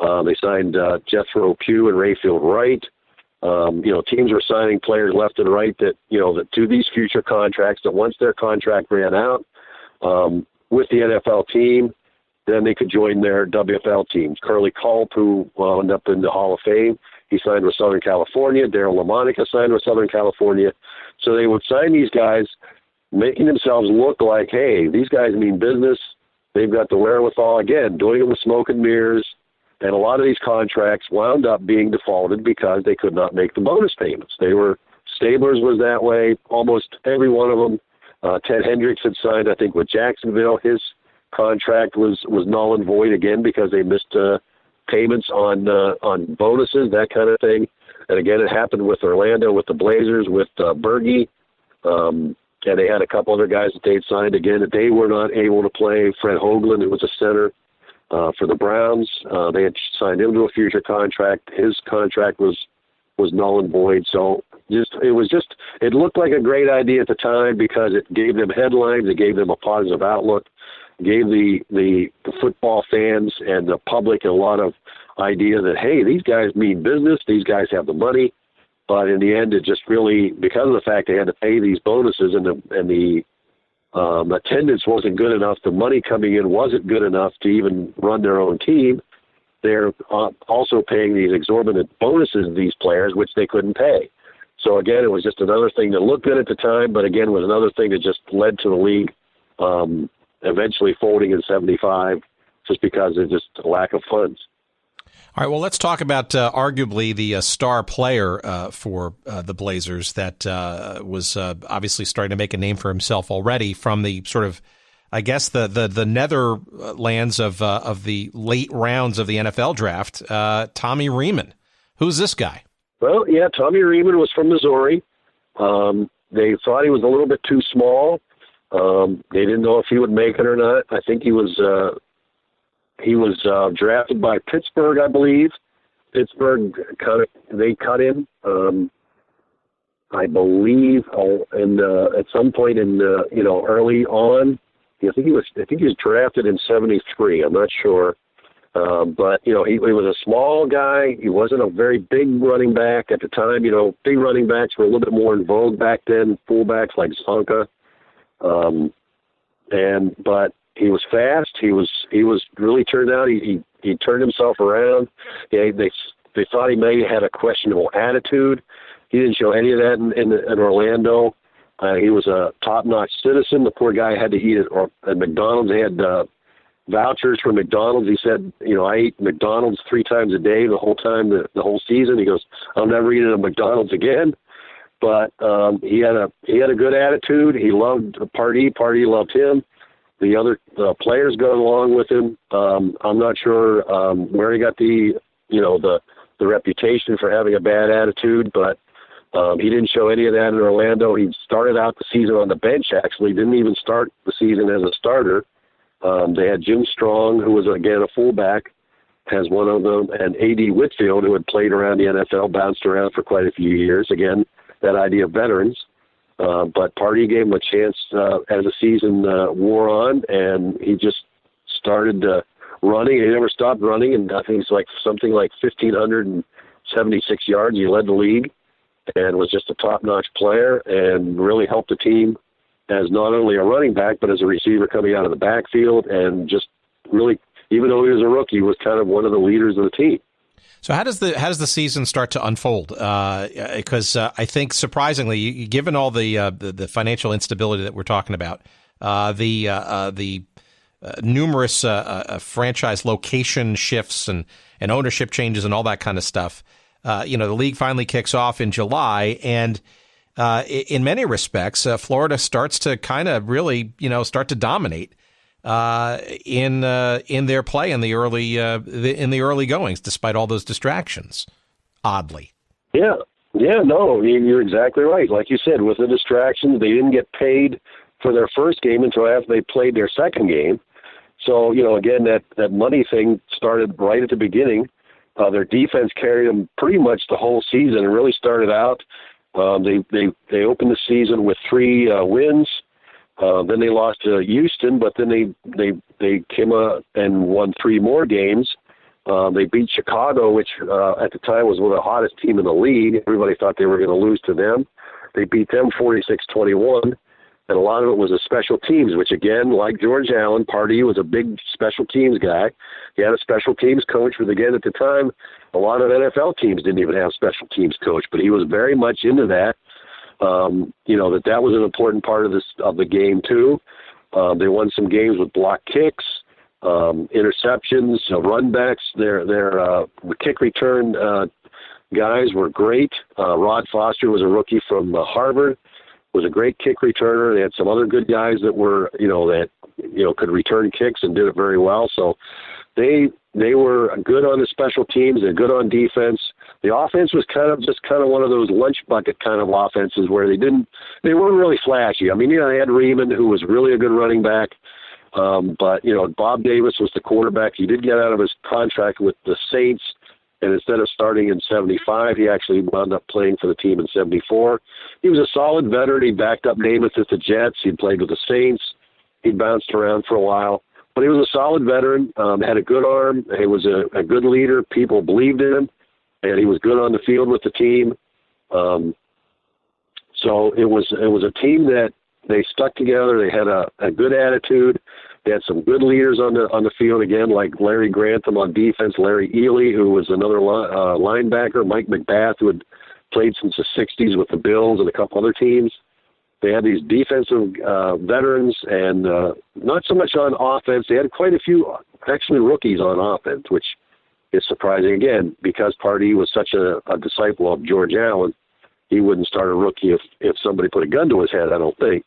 They signed Jethro Pugh and Rayfield Wright. Teams were signing players left and right that to these future contracts, that once their contract ran out, with the NFL team, then they could join their WFL teams. Curly Culp, who wound up in the Hall of Fame, he signed with Southern California. Daryl LaMonica signed with Southern California. So they would sign these guys, making themselves look like, hey, these guys mean business. They've got the wherewithal, again, doing it with smoke and mirrors. And a lot of these contracts wound up being defaulted because they could not make the bonus payments. Stabler's was that way, almost every one of them. Ted Hendricks had signed, I think, with Jacksonville. His contract was null and void again because they missed payments on bonuses, that kind of thing. And again, it happened with Orlando, with the Blazers, with Berge. And they had a couple other guys that they'd signed again that they were not able to play. Fred Hoagland, who was a center. for the Browns. They had signed him to a future contract. His contract was null and void. So it looked like a great idea at the time because it gave them headlines, it gave them a positive outlook, gave the football fans and the public a lot of idea that, hey, these guys mean business, these guys have the money. But in the end, it just really, because of the fact they had to pay these bonuses and the attendance wasn't good enough, the money coming in wasn't good enough to even run their own team. They're also paying these exorbitant bonuses to these players, which they couldn't pay. So again, it was just another thing that looked good at the time, but again, was another thing that just led to the league eventually folding in 75 just because of just lack of funds. All right, well, let's talk about arguably the star player for the Blazers that was obviously starting to make a name for himself already from the sort of, I guess, the netherlands of the late rounds of the NFL draft, Tommy Reamon. Who's this guy? Well, yeah, Tommy Reamon was from Missouri. They thought he was a little bit too small. They didn't know if he would make it or not. I think he was drafted by Pittsburgh, I believe. Pittsburgh they cut him, I believe, at some point in early on. I think he was drafted in 73. I'm not sure, but he was a small guy. He wasn't a very big running back at the time. Big running backs were a little bit more in vogue back then. Fullbacks like Zonka, but he was fast. He was really turned out. He turned himself around. They thought he may have had a questionable attitude. He didn't show any of that in Orlando. He was a top-notch citizen. The poor guy had to eat at McDonald's. They had vouchers for McDonald's. He said, I ate McDonald's 3 times a day the whole time, the whole season. He goes, I'll never eat at a McDonald's again. But he had a good attitude. He loved Pardee. Pardee loved him. The other players going along with him. I'm not sure where he got the reputation for having a bad attitude, but he didn't show any of that in Orlando. He started out the season on the bench, actually. Didn't even start the season as a starter. They had Jim Strong, who was, again, a fullback, as one of them, and A.D. Whitfield, who had played around the NFL, bounced around for quite a few years. Again, that idea of veterans. But Pardee gave him a chance as the season wore on, and he just started running. He never stopped running, and I think it's something like 1,576 yards. He led the league and was just a top-notch player and really helped the team as not only a running back but as a receiver coming out of the backfield, and just really, even though he was a rookie, was kind of one of the leaders of the team. So how does the season start to unfold? Because I think surprisingly, given all the financial instability that we're talking about, the numerous franchise location shifts and ownership changes and all that kind of stuff, the league finally kicks off in July, and in many respects, Florida starts to kind of really start to dominate in their play in the early goings, despite all those distractions. Oddly, no, you're exactly right. Like you said, with the distractions, they didn't get paid for their first game until after they played their second game. So again, that money thing started right at the beginning. Their defense carried them pretty much the whole season. It really started out. They opened the season with 3 wins. Then they lost to Houston, but then they came out and won 3 more games. They beat Chicago, which at the time was one of the hottest team in the league. Everybody thought they were going to lose to them. They beat them 46-21, and a lot of it was a special teams, which again, like George Allen, Pardee was a big special teams guy. He had a special teams coach, but again, at the time, a lot of NFL teams didn't even have special teams coach, but he was very much into that. That was an important part of the game too. They won some games with block kicks, interceptions, run backs. Their kick return guys were great. Rod Foster was a rookie from Harvard, was a great kick returner. They had some other good guys that were could return kicks and did it very well. So they were good on the special teams. They're good on defense. The offense was kind of one of those lunch bucket kind of offenses where they weren't really flashy. I mean, they had Reamon, who was really a good running back. But, Bob Davis was the quarterback. He did get out of his contract with the Saints, and instead of starting in 75, he actually wound up playing for the team in 74. He was a solid veteran. He backed up Namath at the Jets. He'd played with the Saints. He'd bounced around for a while. But he was a solid veteran, had a good arm. He was a good leader. People believed in him, and he was good on the field with the team. So it was a team that they stuck together. They had a good attitude. They had some good leaders on the field, again, like Larry Grantham on defense, Larry Ely, who was another linebacker, Mike McBath, who had played since the 60s with the Bills and a couple other teams. They had these defensive veterans, and not so much on offense. They had quite a few, actually, rookies on offense, which is surprising, again, because Pardee was such a disciple of George Allen. He wouldn't start a rookie if somebody put a gun to his head, I don't think.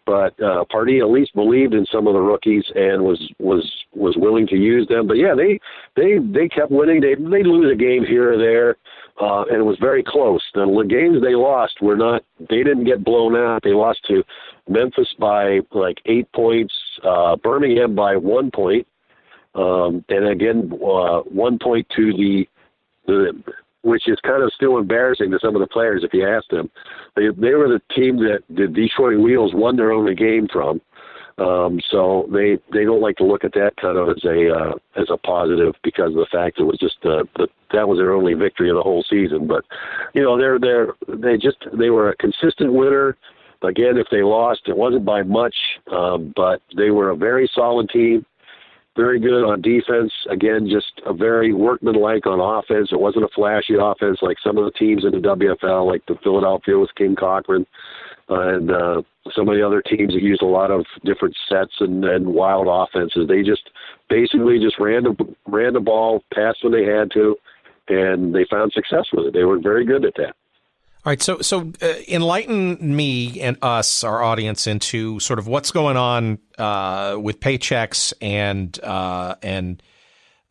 But Pardee at least believed in some of the rookies and was willing to use them. But yeah, they kept winning. They'd lose a game here or there, and it was very close. The games they lost they didn't get blown out. They lost to Memphis by like 8 points, Birmingham by 1 point, and again 1 point to the which is kind of still embarrassing to some of the players if you ask them. They were the team that the Detroit Wheels won their only game from. So they don't like to look at that kind of as a positive because of the fact it was just that was their only victory of the whole season. But they were a consistent winner. Again, if they lost, it wasn't by much, but they were a very solid team. Very good on defense. Again, just a very workmanlike on offense. It wasn't a flashy offense like some of the teams in the WFL, like the Philadelphia with King Cochran, and some of the other teams that used a lot of different sets and wild offenses. They just basically just ran the ball, passed when they had to, and they found success with it. They were very good at that. All right, so enlighten me and us, our audience, into sort of what's going on with paychecks and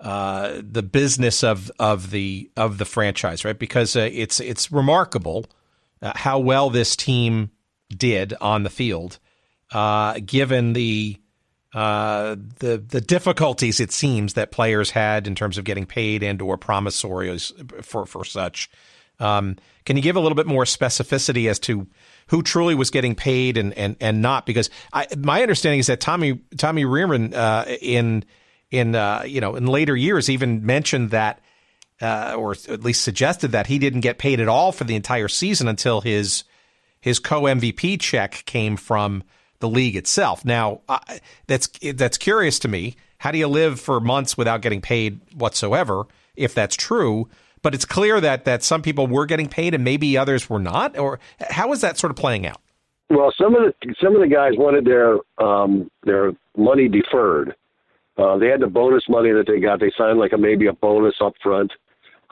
the business of the franchise, right? Because it's remarkable how well this team did on the field, given the difficulties it seems that players had in terms of getting paid and or promissories for such. Can you give a little bit more specificity as to who truly was getting paid and not? Because my understanding is that Tommy Reamon in later years even mentioned that, or at least suggested that he didn't get paid at all for the entire season until his co-MVP check came from the league itself. Now, that's curious to me. How do you live for months without getting paid whatsoever, if that's true? But it's clear that some people were getting paid and maybe others were not. Or how is that sort of playing out? Well, some of the guys wanted their money deferred. They had the bonus money that they got. They signed maybe a bonus up front.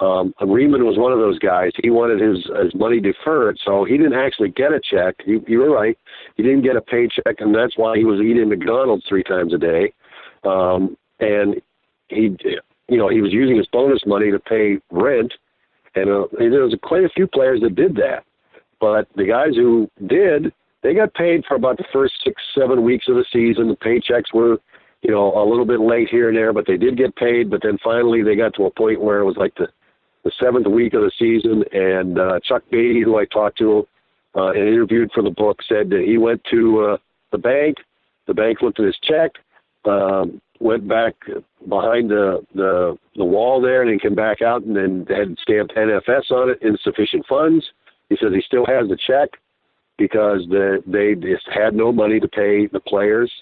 Reamon was one of those guys. He wanted his money deferred, so he didn't actually get a check. You were right. He didn't get a paycheck, and that's why he was eating McDonald's 3 times a day. And he was using his bonus money to pay rent, and there was quite a few players that did that. But the guys who did, they got paid for about the first 6-7 weeks of the season. The paychecks were, a little bit late here and there, but they did get paid. But then finally they got to a point where it was like the 7th week of the season, and Chuck Beatty, who I talked to and interviewed for the book, said that he went to the bank. The bank looked at his check, went back behind the wall there, and then came back out and then had stamped NFS on it, insufficient funds. He says he still has the check because they just had no money to pay the players.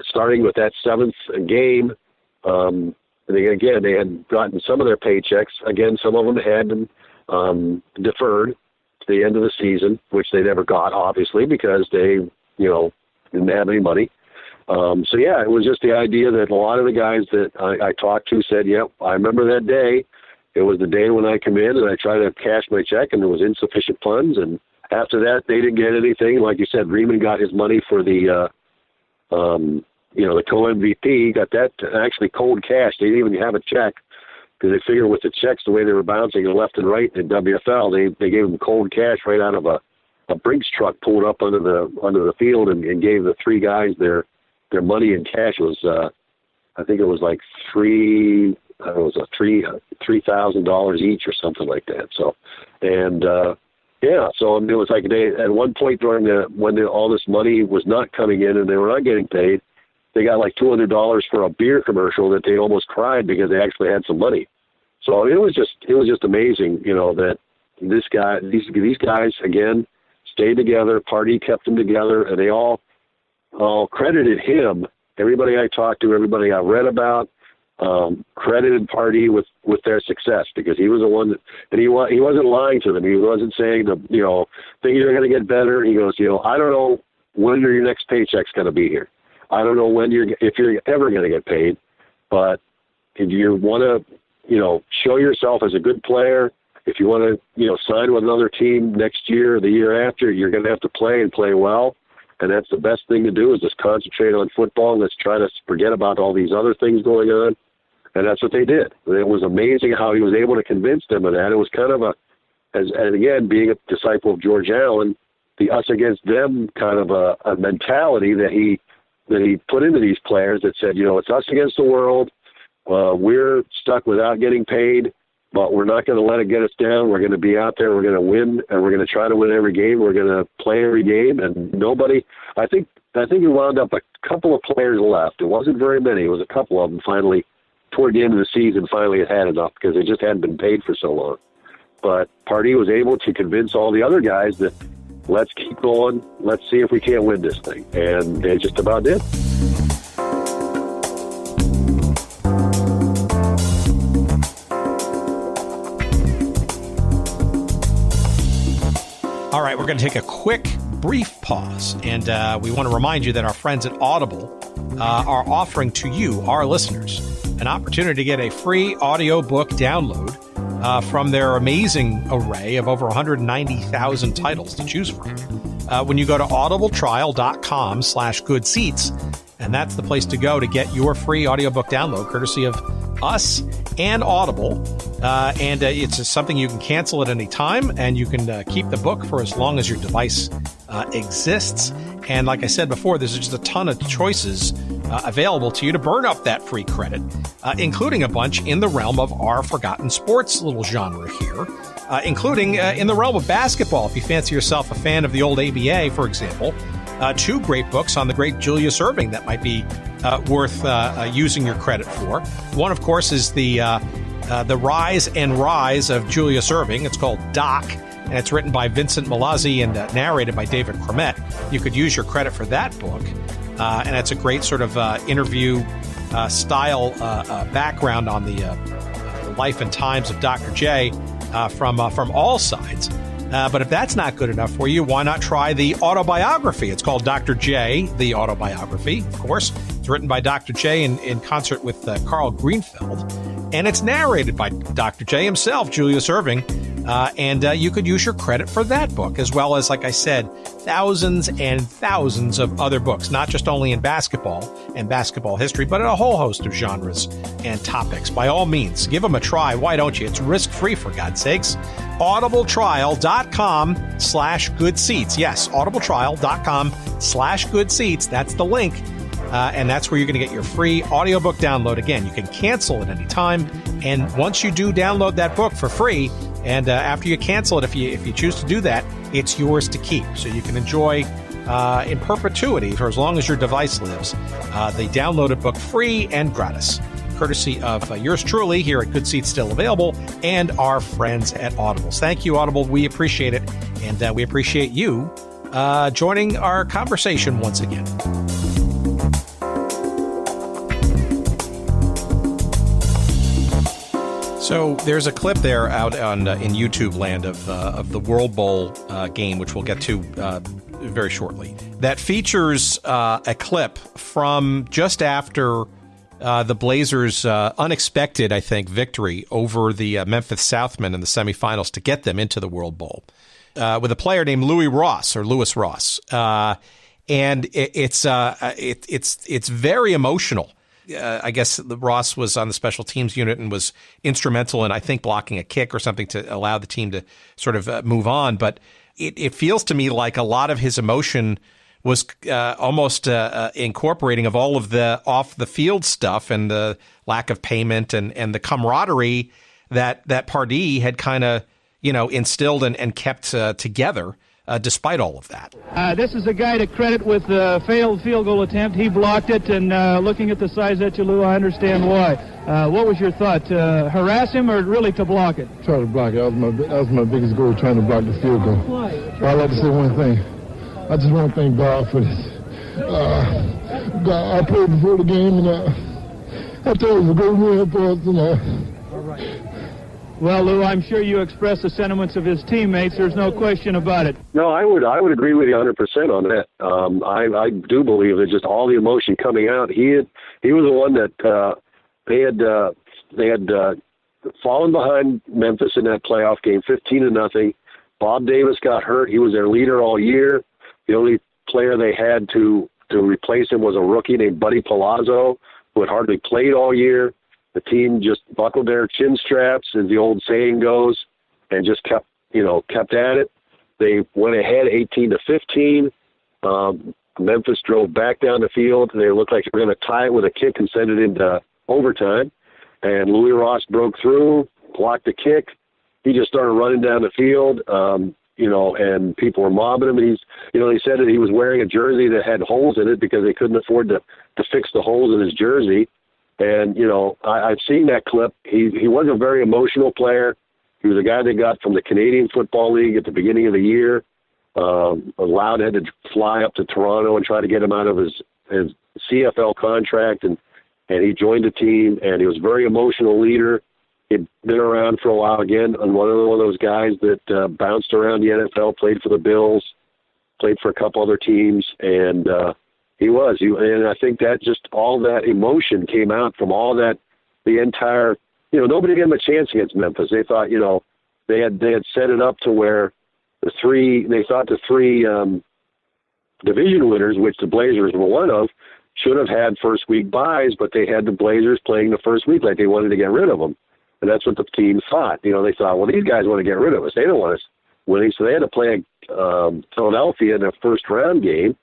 Starting with that 7th game, they had gotten some of their paychecks. Again, some of them had them deferred to the end of the season, which they never got, obviously, because they, didn't have any money. It was just the idea that a lot of the guys that I talked to said, yep, I remember that day. It was the day when I come in and I tried to cash my check and there was insufficient funds. And after that, they didn't get anything. Like you said, Reamon got his money for the co-MVP, got that actually cold cash. They didn't even have a check because they figured with the checks, the way they were bouncing left and right in WFL, they gave them cold cash right out of a a Brinks truck pulled up under the field and gave the three guys their money in cash. It was I think it was like $3,000 each or something like that. So, and so I mean, it was like at one point during all this money was not coming in and they were not getting paid, they got like $200 for a beer commercial that they almost cried because they actually had some money. So it was just amazing, that these guys again stayed together. Pardee kept them together, and they all credited him. Everybody I talked to, everybody I read about, credited Pardee with their success because he was the one that, and he wasn't lying to them. He wasn't saying things are going to get better. He goes, I don't know when your next paycheck's going to be here. I don't know if you're ever going to get paid, but if you want to, show yourself as a good player, if you want to, sign with another team next year or the year after, you're going to have to play and play well. And that's the best thing to do is just concentrate on football and let's try to forget about all these other things going on. And that's what they did. It was amazing how he was able to convince them of that. It was kind of and again, being a disciple of George Allen, the us against them kind of a mentality that he put into these players that said, it's us against the world. We're stuck without getting paid, but we're not going to let it get us down. We're going to be out there. We're going to win, and we're going to try to win every game. We're going to play every game, and nobody. I think we wound up a couple of players left. It wasn't very many. It was a couple of them finally toward the end of the season. Finally, it had enough because they just hadn't been paid for so long. But Pardee was able to convince all the other guys that let's keep going. Let's see if we can't win this thing, and they just about did. All right, we're going to take a quick, brief pause, and we want to remind you that our friends at Audible are offering to you, our listeners, an opportunity to get a free audiobook download from their amazing array of over 190,000 titles to choose from. When you go to audibletrial.com/goodseats, and that's the place to go to get your free audiobook download, courtesy of us and Audible. And it's something you can cancel at any time, and you can keep the book for as long as your device exists. And like I said before, there's just a ton of choices available to you to burn up that free credit, including a bunch in the realm of our forgotten sports little genre here, including in the realm of basketball. If you fancy yourself a fan of the old ABA, for example, two great books on the great Julius Erving that might be worth using your credit for. One, of course, is the Rise and Rise of Julius Erving. It's called Doc, and it's written by Vincent Milazzi and narrated by David Cromet. You could use your credit for that book, and it's a great sort of interview style background on the life and times of Dr. J from all sides. But if that's not good enough for you, why not try the autobiography? It's called Dr. J, the Autobiography, of course. It's written by Dr. J in concert with Carl Greenfeld. And it's narrated by Dr. J himself, Julius Erving. And you could use your credit for that book, as well as, like I said, thousands and thousands of other books, not just only in basketball and basketball history, but in a whole host of genres and topics. By all means, give them a try. Why don't you? It's risk-free, for God's sakes. audibletrial.com/goodseats. Yes, audibletrial.com/goodseats. That's the link. And that's where you're going to get your free audiobook download. Again, you can cancel at any time. And once you do download that book for free, and after you cancel it, if you choose to do that, it's yours to keep. So you can enjoy in perpetuity, for as long as your device lives, the downloaded book free and gratis, courtesy of yours truly here at Good Seats, still available, and our friends at Audible. Thank you, Audible. We appreciate it. And we appreciate you joining our conversation once again. So there's a clip there out on in YouTube land of the World Bowl game, which we'll get to very shortly, that features a clip from just after the Blazers' unexpected, I think, victory over the Memphis Southmen in the semifinals to get them into the World Bowl with a player named Lewis Ross. And it's very emotional. I guess Ross was on the special teams unit and was instrumental in, I think, blocking a kick or something to allow the team to sort of move on. But it feels to me like a lot of his emotion was almost incorporating of all of the off the field stuff and the lack of payment and the camaraderie that Pardee had kind of, instilled and kept together despite all of that. This is a guy to credit with the failed field goal attempt. He blocked it, and looking at the size at you, Lou, I understand why. What was your thought? To harass him or really to block it? Try to block it. That was my biggest goal, trying to block the field goal. Why? I'd like to say one thing. I just want to thank God for this. God, I prayed before the game, and I thought it was a good win for us. All right. Well, Lou, I'm sure you express the sentiments of his teammates. There's no question about it. No, I would agree with you 100% on that. I do believe that just all the emotion coming out. He was the one that they had fallen behind Memphis in that playoff game, 15-0. Bob Davis got hurt. He was their leader all year. The only player they had to replace him was a rookie named Buddy Palazzo, who had hardly played all year. The team just buckled their chin straps, as the old saying goes, and just kept at it. They went ahead 18-15. Memphis drove back down the field. They looked like they were going to tie it with a kick and send it into overtime. And Louis Ross broke through, blocked the kick. He just started running down the field, and people were mobbing him. And he said that he was wearing a jersey that had holes in it because they couldn't afford to fix the holes in his jersey. And, I've seen that clip. He was a very emotional player. He was a guy they got from the Canadian Football League at the beginning of the year. Loudd had to fly up to Toronto and try to get him out of his CFL contract, and he joined the team, and he was a very emotional leader. He'd been around for a while again, and one of those guys that bounced around the NFL, played for the Bills, played for a couple other teams, and and I think that just all that emotion came out from all that, the entire, nobody gave him a chance against Memphis. They thought, they had set it up to where the three division winners, which the Blazers were one of, should have had first week buys, but they had the Blazers playing the first week like they wanted to get rid of them. And that's what the team thought. They thought, well, these guys want to get rid of us. They don't want us winning. So they had to play Philadelphia in a first-round game,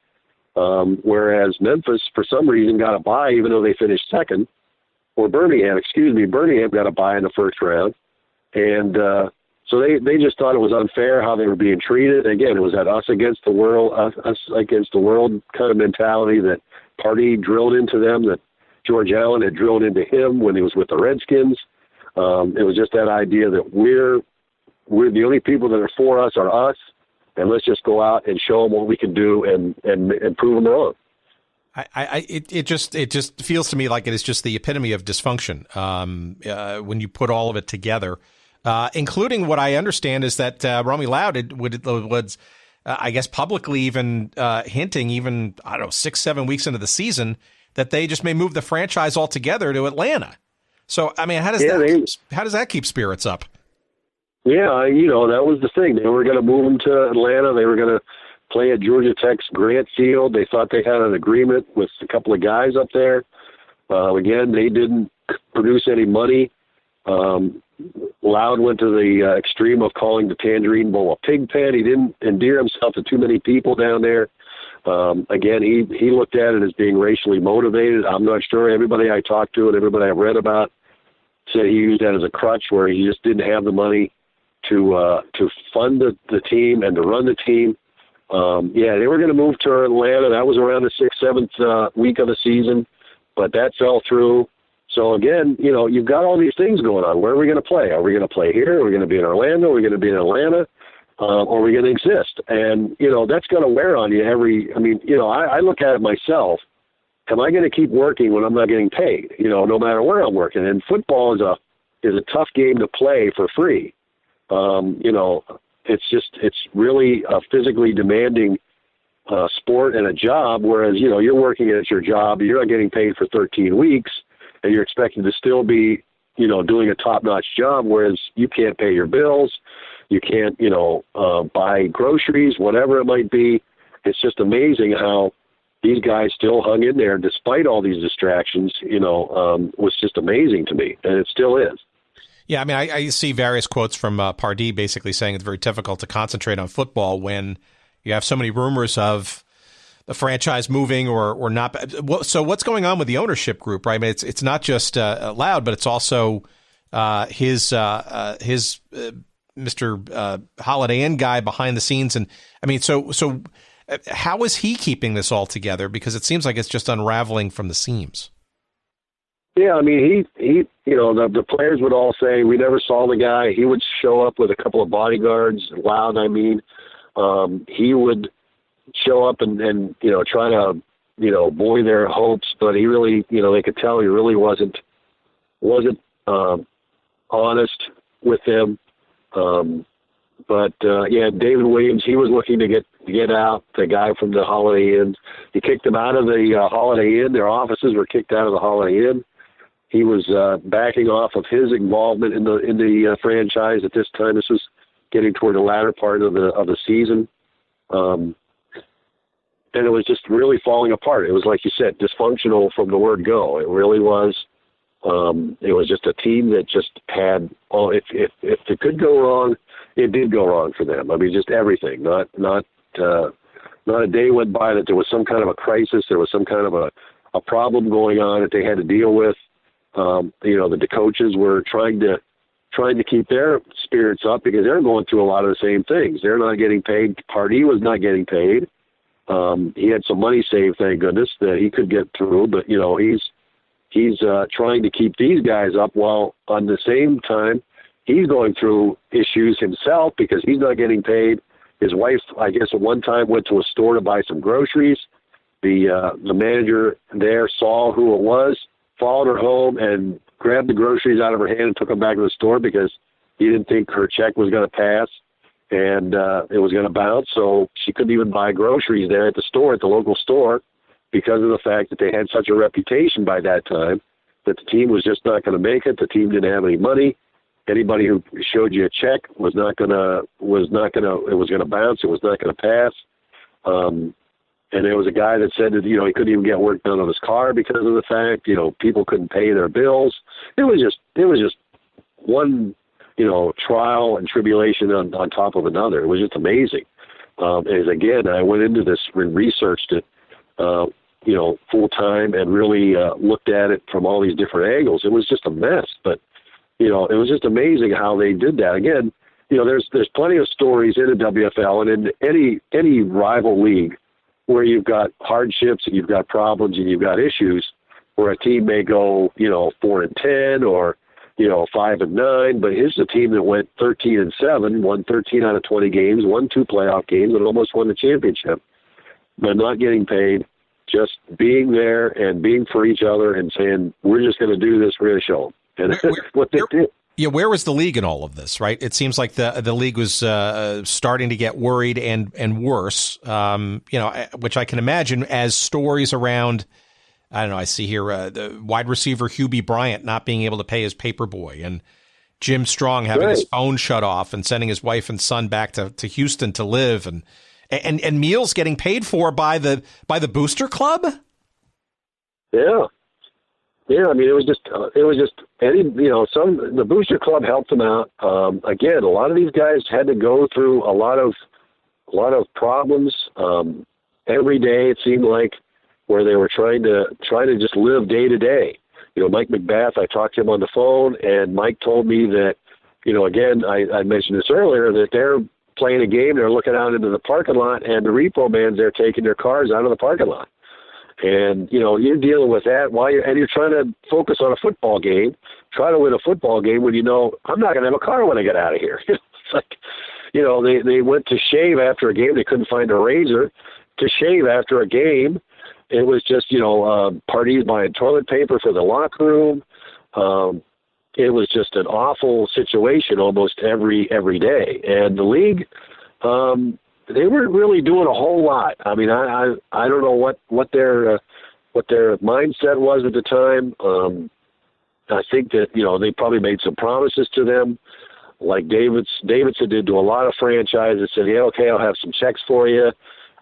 whereas Memphis, for some reason, got a bye even though they finished second. Or Birmingham got a bye in the first round. And so they just thought it was unfair how they were being treated. Again, it was that us against the world kind of mentality that Pardee drilled into them, that George Allen had drilled into him when he was with the Redskins. It was just that idea that we're the only people that are for us are us, and let's just go out and show them what we can do and prove them wrong. It just feels to me like it is just the epitome of dysfunction when you put all of it together, including what I understand is that Rommie Loudd was I guess publicly even hinting, even 6-7 weeks into the season, that they just may move the franchise altogether to Atlanta. So, I mean, how does that keep spirits up? Yeah, that was the thing. They were going to move them to Atlanta. They were going to play at Georgia Tech's Grant Field. They thought they had an agreement with a couple of guys up there. Again, they didn't produce any money. Loudd went to the extreme of calling the Tangerine Bowl a pig pen. He didn't endear himself to too many people down there. Again, he looked at it as being racially motivated. I'm not sure. Everybody I talked to and everybody I read about said he used that as a crutch, where he just didn't have the money to fund the team and to run the team. They were going to move to Atlanta. That was around the 6th, 7th week of the season, but that fell through. So again, you've got all these things going on. Where are we going to play? Are we going to play here? Are we going to be in Orlando? Are we going to be in Atlanta? Or are we going to exist? And, that's going to wear on you I look at it myself. Am I going to keep working when I'm not getting paid, no matter where I'm working? And football is a tough game to play for free. It's really a physically demanding sport and a job, whereas, you're working at your job, you're not getting paid for 13 weeks, and you're expected to still be, doing a top-notch job, whereas you can't pay your bills, you can't, buy groceries, whatever it might be. It's just amazing how these guys still hung in there despite all these distractions, was just amazing to me, and it still is. Yeah, I mean, I see various quotes from Pardee basically saying it's very difficult to concentrate on football when you have so many rumors of the franchise moving or not. So what's going on with the ownership group, right? I mean, it's not just Loudd, but it's also his Mr. Holiday Inn guy behind the scenes. And I mean, so how is he keeping this all together? Because it seems like it's just unraveling from the seams. Yeah, I mean, he the players would all say, we never saw the guy. He would show up with a couple of bodyguards, Loudd, I mean. He would show up and try to, buoy their hopes, but he really, they could tell he really wasn't honest with them. David Williams, he was looking to get out, the guy from the Holiday Inn. He kicked them out of the Holiday Inn. Their offices were kicked out of the Holiday Inn. He was backing off of his involvement in the franchise at this time. This was getting toward the latter part of the season, and it was just really falling apart. It was, like you said, dysfunctional from the word go. It really was. It was just a team that just had if it could go wrong, it did go wrong for them. I mean, just everything. Not a day went by that there was some kind of a crisis. There was some kind of a problem going on that they had to deal with. The coaches were trying to keep their spirits up because they're going through a lot of the same things. They're not getting paid. Pardee was not getting paid. He had some money saved, thank goodness, that he could get through. But he's trying to keep these guys up while on the same time he's going through issues himself because he's not getting paid. His wife, I guess, at one time went to a store to buy some groceries. The manager there saw who it was, followed her home, and grabbed the groceries out of her hand and took them back to the store because he didn't think her check was going to pass and it was going to bounce. So she couldn't even buy groceries there at the local store, because of the fact that they had such a reputation by that time that the team was just not going to make it. The team didn't have any money. Anybody who showed you a check it was going to bounce. It was not going to pass. And there was a guy that said that, he couldn't even get work done on his car because of the fact, people couldn't pay their bills. It was just one, trial and tribulation on top of another. It was just amazing. As again, I went into this and researched it, full time and really looked at it from all these different angles. It was just a mess, but it was just amazing how they did that. Again, there's plenty of stories in the WFL and in any rival league where you've got hardships and you've got problems and you've got issues, where a team may go 4-10 or 5-9, but here's a team that went 13-7, won 13 out of 20 games, won 2 playoff games, and almost won the championship, but not getting paid. Just being there and being for each other and saying, we're just going to do this, we're going to show them. And that's what they did. Yeah, where was the league in all of this, right? It seems like the league was starting to get worried and worse, which I can imagine as stories around, I don't know, I see here the wide receiver Hubie Bryant not being able to pay his paper boy, and Jim Strong having his phone shut off and sending his wife and son back to Houston to live, and meals getting paid for by the booster club. Yeah. Yeah, I mean, it was just the booster club helped them out. Again, a lot of these guys had to go through a lot of problems every day. It seemed like, where they were trying to just live day to day. Mike McBath, I talked to him on the phone, and Mike told me that, again, I mentioned this earlier, that they're playing a game, they're looking out into the parking lot, and the repo man's there taking their cars out of the parking lot. And, you're dealing with that and you're trying to focus on a football game, try to win a football game when I'm not going to have a car when I get out of here. It's like, they went to shave after a game. They couldn't find a razor to shave after a game. It was just, parties buying toilet paper for the locker room. It was just an awful situation almost every day. And the league, they weren't really doing a whole lot. I mean, I don't know what their mindset was at the time. I think that, they probably made some promises to them, like Davidson did to a lot of franchises, said, yeah, okay, I'll have some checks for you.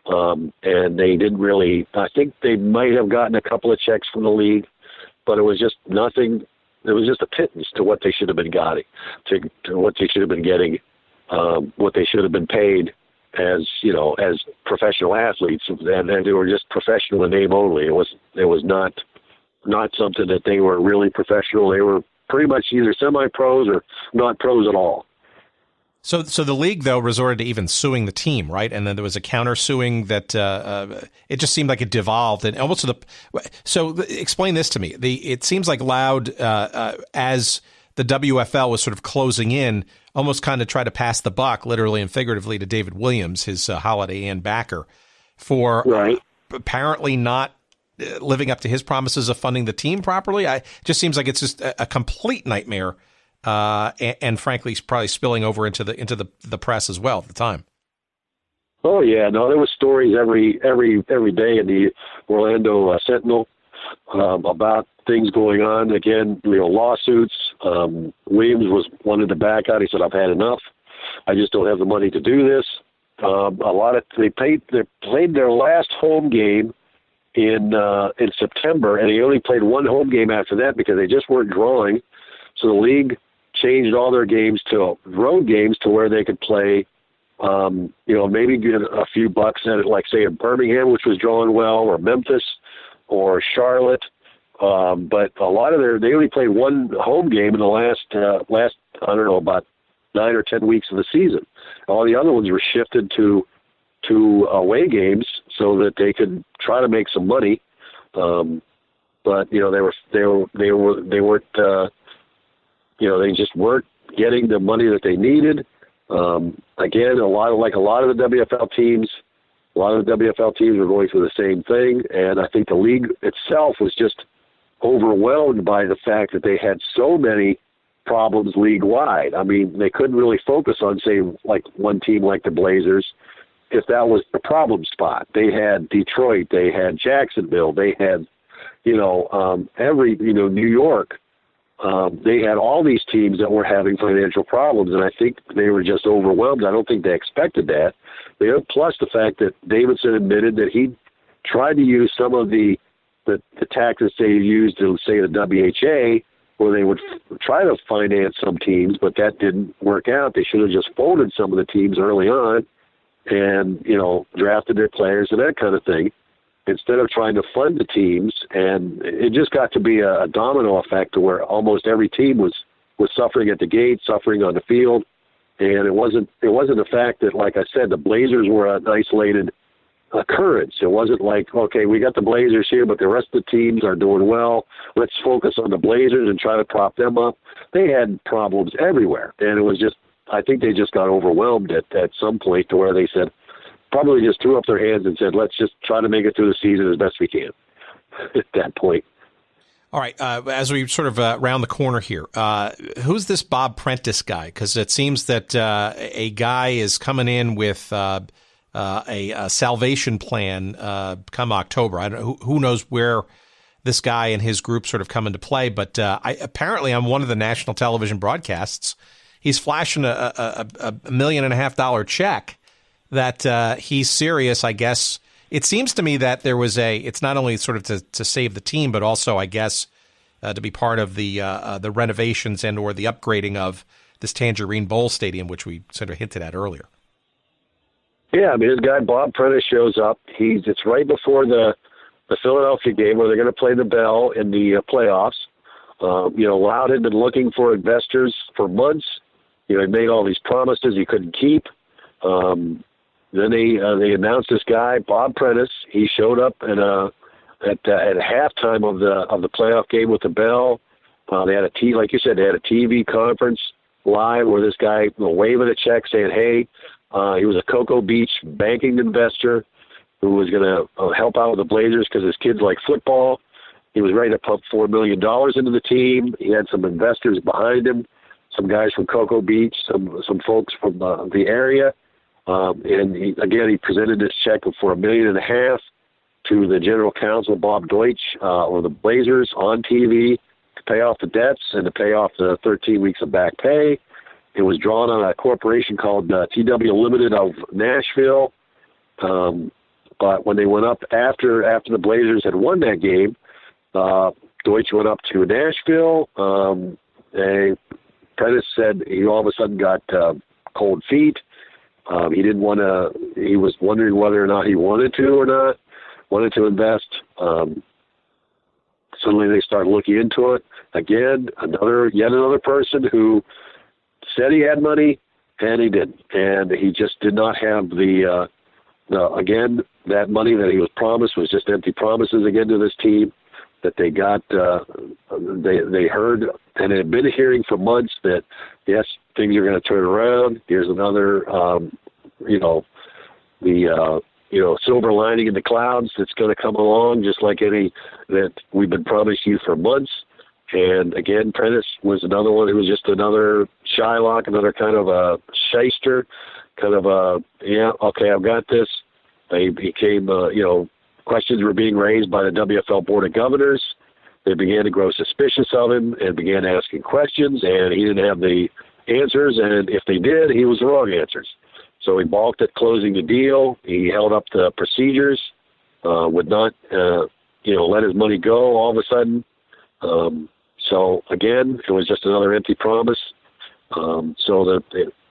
And they didn't really, I think they might have gotten a couple of checks from the league, but it was just nothing a pittance to what they should have been getting, to what they should have been getting, what they should have been paid as professional athletes, and they were just professional in name only. It was not something that they were really professional. They were pretty much either semi-pros or not pros at all. So the league, though, resorted to even suing the team, right? And then there was a counter-suing that it just seemed like it devolved and almost to the. So explain this to me. It seems like Loudd, as the WFL was sort of closing in, almost kind of tried to pass the buck, literally and figuratively, to David Williams, his Holiday Inn backer, for apparently not living up to his promises of funding the team properly. It just seems like it's just a complete nightmare. And frankly, probably spilling over into the press as well at the time. Oh yeah, no, there was stories every day in the Orlando Sentinel about things going on. Again, lawsuits. Williams wanted to back out. He said, "I've had enough. I just don't have the money to do this." They played their last home game in September, and they only played one home game after that because they just weren't drawing. So the league changed all their games to road games to where they could play, maybe get a few bucks at it, like say in Birmingham, which was drawing well, or Memphis, or Charlotte. But a lot of they only played one home game in the last I don't know, about 9 or 10 weeks of the season. All the other ones were shifted to away games so that they could try to make some money. But they weren't. They just weren't getting the money that they needed. Again, a lot of the WFL teams were going through the same thing, and I think the league itself was just overwhelmed by the fact that they had so many problems league-wide. I mean, they couldn't really focus on, say, like one team like the Blazers, if that was the problem spot. They had Detroit, they had Jacksonville, they had, New York. They had all these teams that were having financial problems, and I think they were just overwhelmed. I don't think they expected that. Plus the fact that Davidson admitted that he tried to use some of the tactics they used to, say, the WHA, where they would try to finance some teams, but that didn't work out. They should have just folded some of the teams early on and, drafted their players and that kind of thing, instead of trying to fund the teams. And it just got to be a domino effect to where almost every team was suffering at the gate, suffering on the field. And it wasn't the fact that, like I said, the Blazers were an isolated occurrence. It wasn't like, okay, we got the Blazers here, but the rest of the teams are doing well. Let's focus on the Blazers and try to prop them up. They had problems everywhere. And it was just, I think they just got overwhelmed at some point to where they said, probably just threw up their hands and said, let's just try to make it through the season as best we can at that point. All right. As we sort of round the corner here, who's this Bob Prentice guy? Because it seems that a guy is coming in with a salvation plan come October. I don't know, who knows where this guy and his group sort of come into play, but apparently on one of the national television broadcasts, he's flashing a $1.5 million check that he's serious, I guess. It seems to me that there was it's not only sort of to save the team, but also, I guess, to be part of the renovations and or the upgrading of this Tangerine Bowl stadium, which we sort of hinted at earlier. Yeah, I mean, this guy, Bob Prentice, shows up. It's right before the Philadelphia game where they're going to play the bell in the playoffs. Loudd had been looking for investors for months. He made all these promises he couldn't keep. Then they announced this guy, Bob Prentice. He showed up at halftime of the playoff game with the bell. They had like you said, they had a TV conference live where this guy waving a check saying, "Hey," he was a Cocoa Beach banking investor who was going to help out with the Blazers because his kids like football. He was ready to pump $4 million into the team. He had some investors behind him, some guys from Cocoa Beach, some folks from the area. And he presented this check for $1.5 million to the general counsel, Bob Deutsch, or the Blazers on TV to pay off the debts and to pay off the 13 weeks of back pay. It was drawn on a corporation called TW Limited of Nashville. But when they went up after the Blazers had won that game, Deutsch went up to Nashville. Prentice said he all of a sudden got cold feet. He didn't want to. He was wondering whether or not he wanted to invest. Suddenly they started looking into it. Again, yet another person who said he had money and he didn't, and he just did not have again, that money that he was promised was just empty promises again to this team that they got. They heard and had been hearing for months that yes, things are going to turn around. Here's another, silver lining in the clouds that's going to come along, just like any that we've been promised you for months. And again, Prentice was another one who was just another Shylock, another kind of a shyster, kind of I've got this. They became, questions were being raised by the WFL Board of Governors. They began to grow suspicious of him and began asking questions, and he didn't have the answers, and if they did, he was the wrong answers. So he balked at closing the deal. He held up the procedures, would not, let his money go all of a sudden. So again, it was just another empty promise. So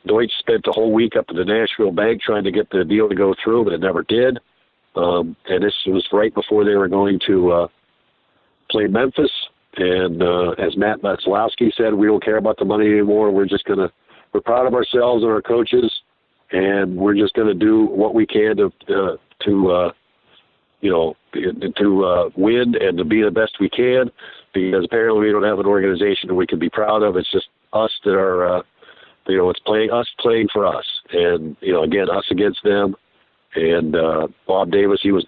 Deutsch spent the whole week up at the Nashville bank trying to get the deal to go through, but it never did. And this was right before they were going to play Memphis. And as Matt Maslowski said, we don't care about the money anymore. We're proud of ourselves and our coaches, and we're just going to do what we can to win and to be the best we can, because apparently we don't have an organization that we can be proud of. It's just us that are, it's playing for us. And, again, us against them. And Bob Davis, he was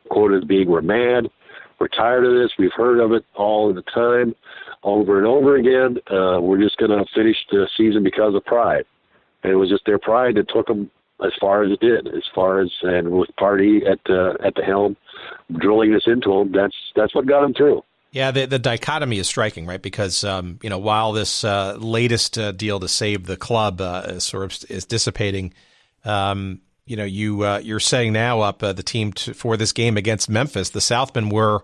quoted as being, "We're mad. We're tired of this. We've heard of it all the time, over and over again. We're just going to finish the season because of pride." And it was just their pride that took them as far as it did, and with Pardee at the helm, drilling this into them, that's what got them through. Yeah, the dichotomy is striking, right? Because while this latest deal to save the club is dissipating, you're setting now up the team for this game against Memphis. The Southmen were,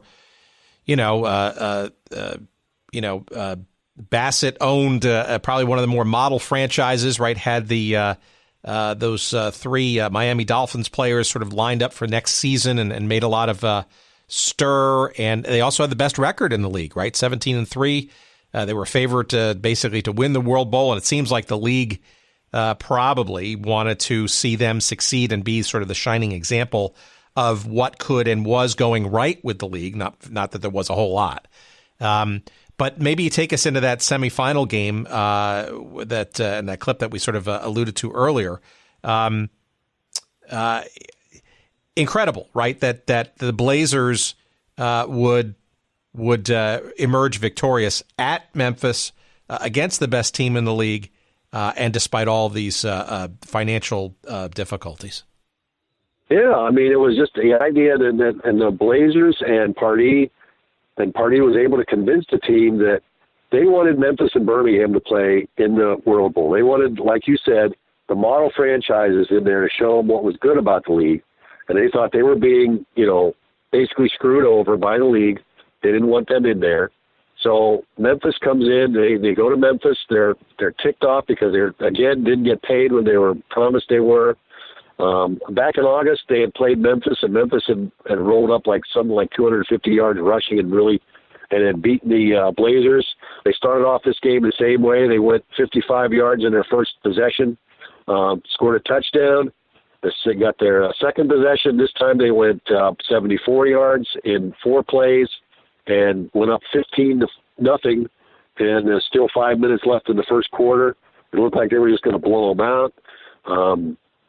Bassett owned probably one of the more model franchises, right? Had those three Miami Dolphins players sort of lined up for next season and made a lot of stir. And they also had the best record in the league, right? 17-3. They were favored basically to win the World Bowl. And it seems like the league probably wanted to see them succeed and be sort of the shining example of what could and was going right with the league. Not that there was a whole lot. But maybe you take us into that semifinal game and that clip that we sort of alluded to earlier. Incredible, right? That the Blazers would emerge victorious at Memphis against the best team in the league, and despite all these financial difficulties. Yeah, I mean, it was just the idea that the Blazers and Pardee was able to convince the team that they wanted Memphis and Birmingham to play in the World Bowl. They wanted, like you said, the model franchises in there to show them what was good about the league. And they thought they were being, basically screwed over by the league. They didn't want them in there. So Memphis comes in. They go to Memphis. They're ticked off because didn't get paid when they were promised they were. Back in August, they had played Memphis, and Memphis had rolled up something like 250 yards rushing and had beaten the Blazers. They started off this game the same way. They went 55 yards in their first possession, scored a touchdown. They got their second possession. This time they went 74 yards in 4 plays and went up 15-0. And there's still 5 minutes left in the first quarter. It looked like they were just going to blow them out.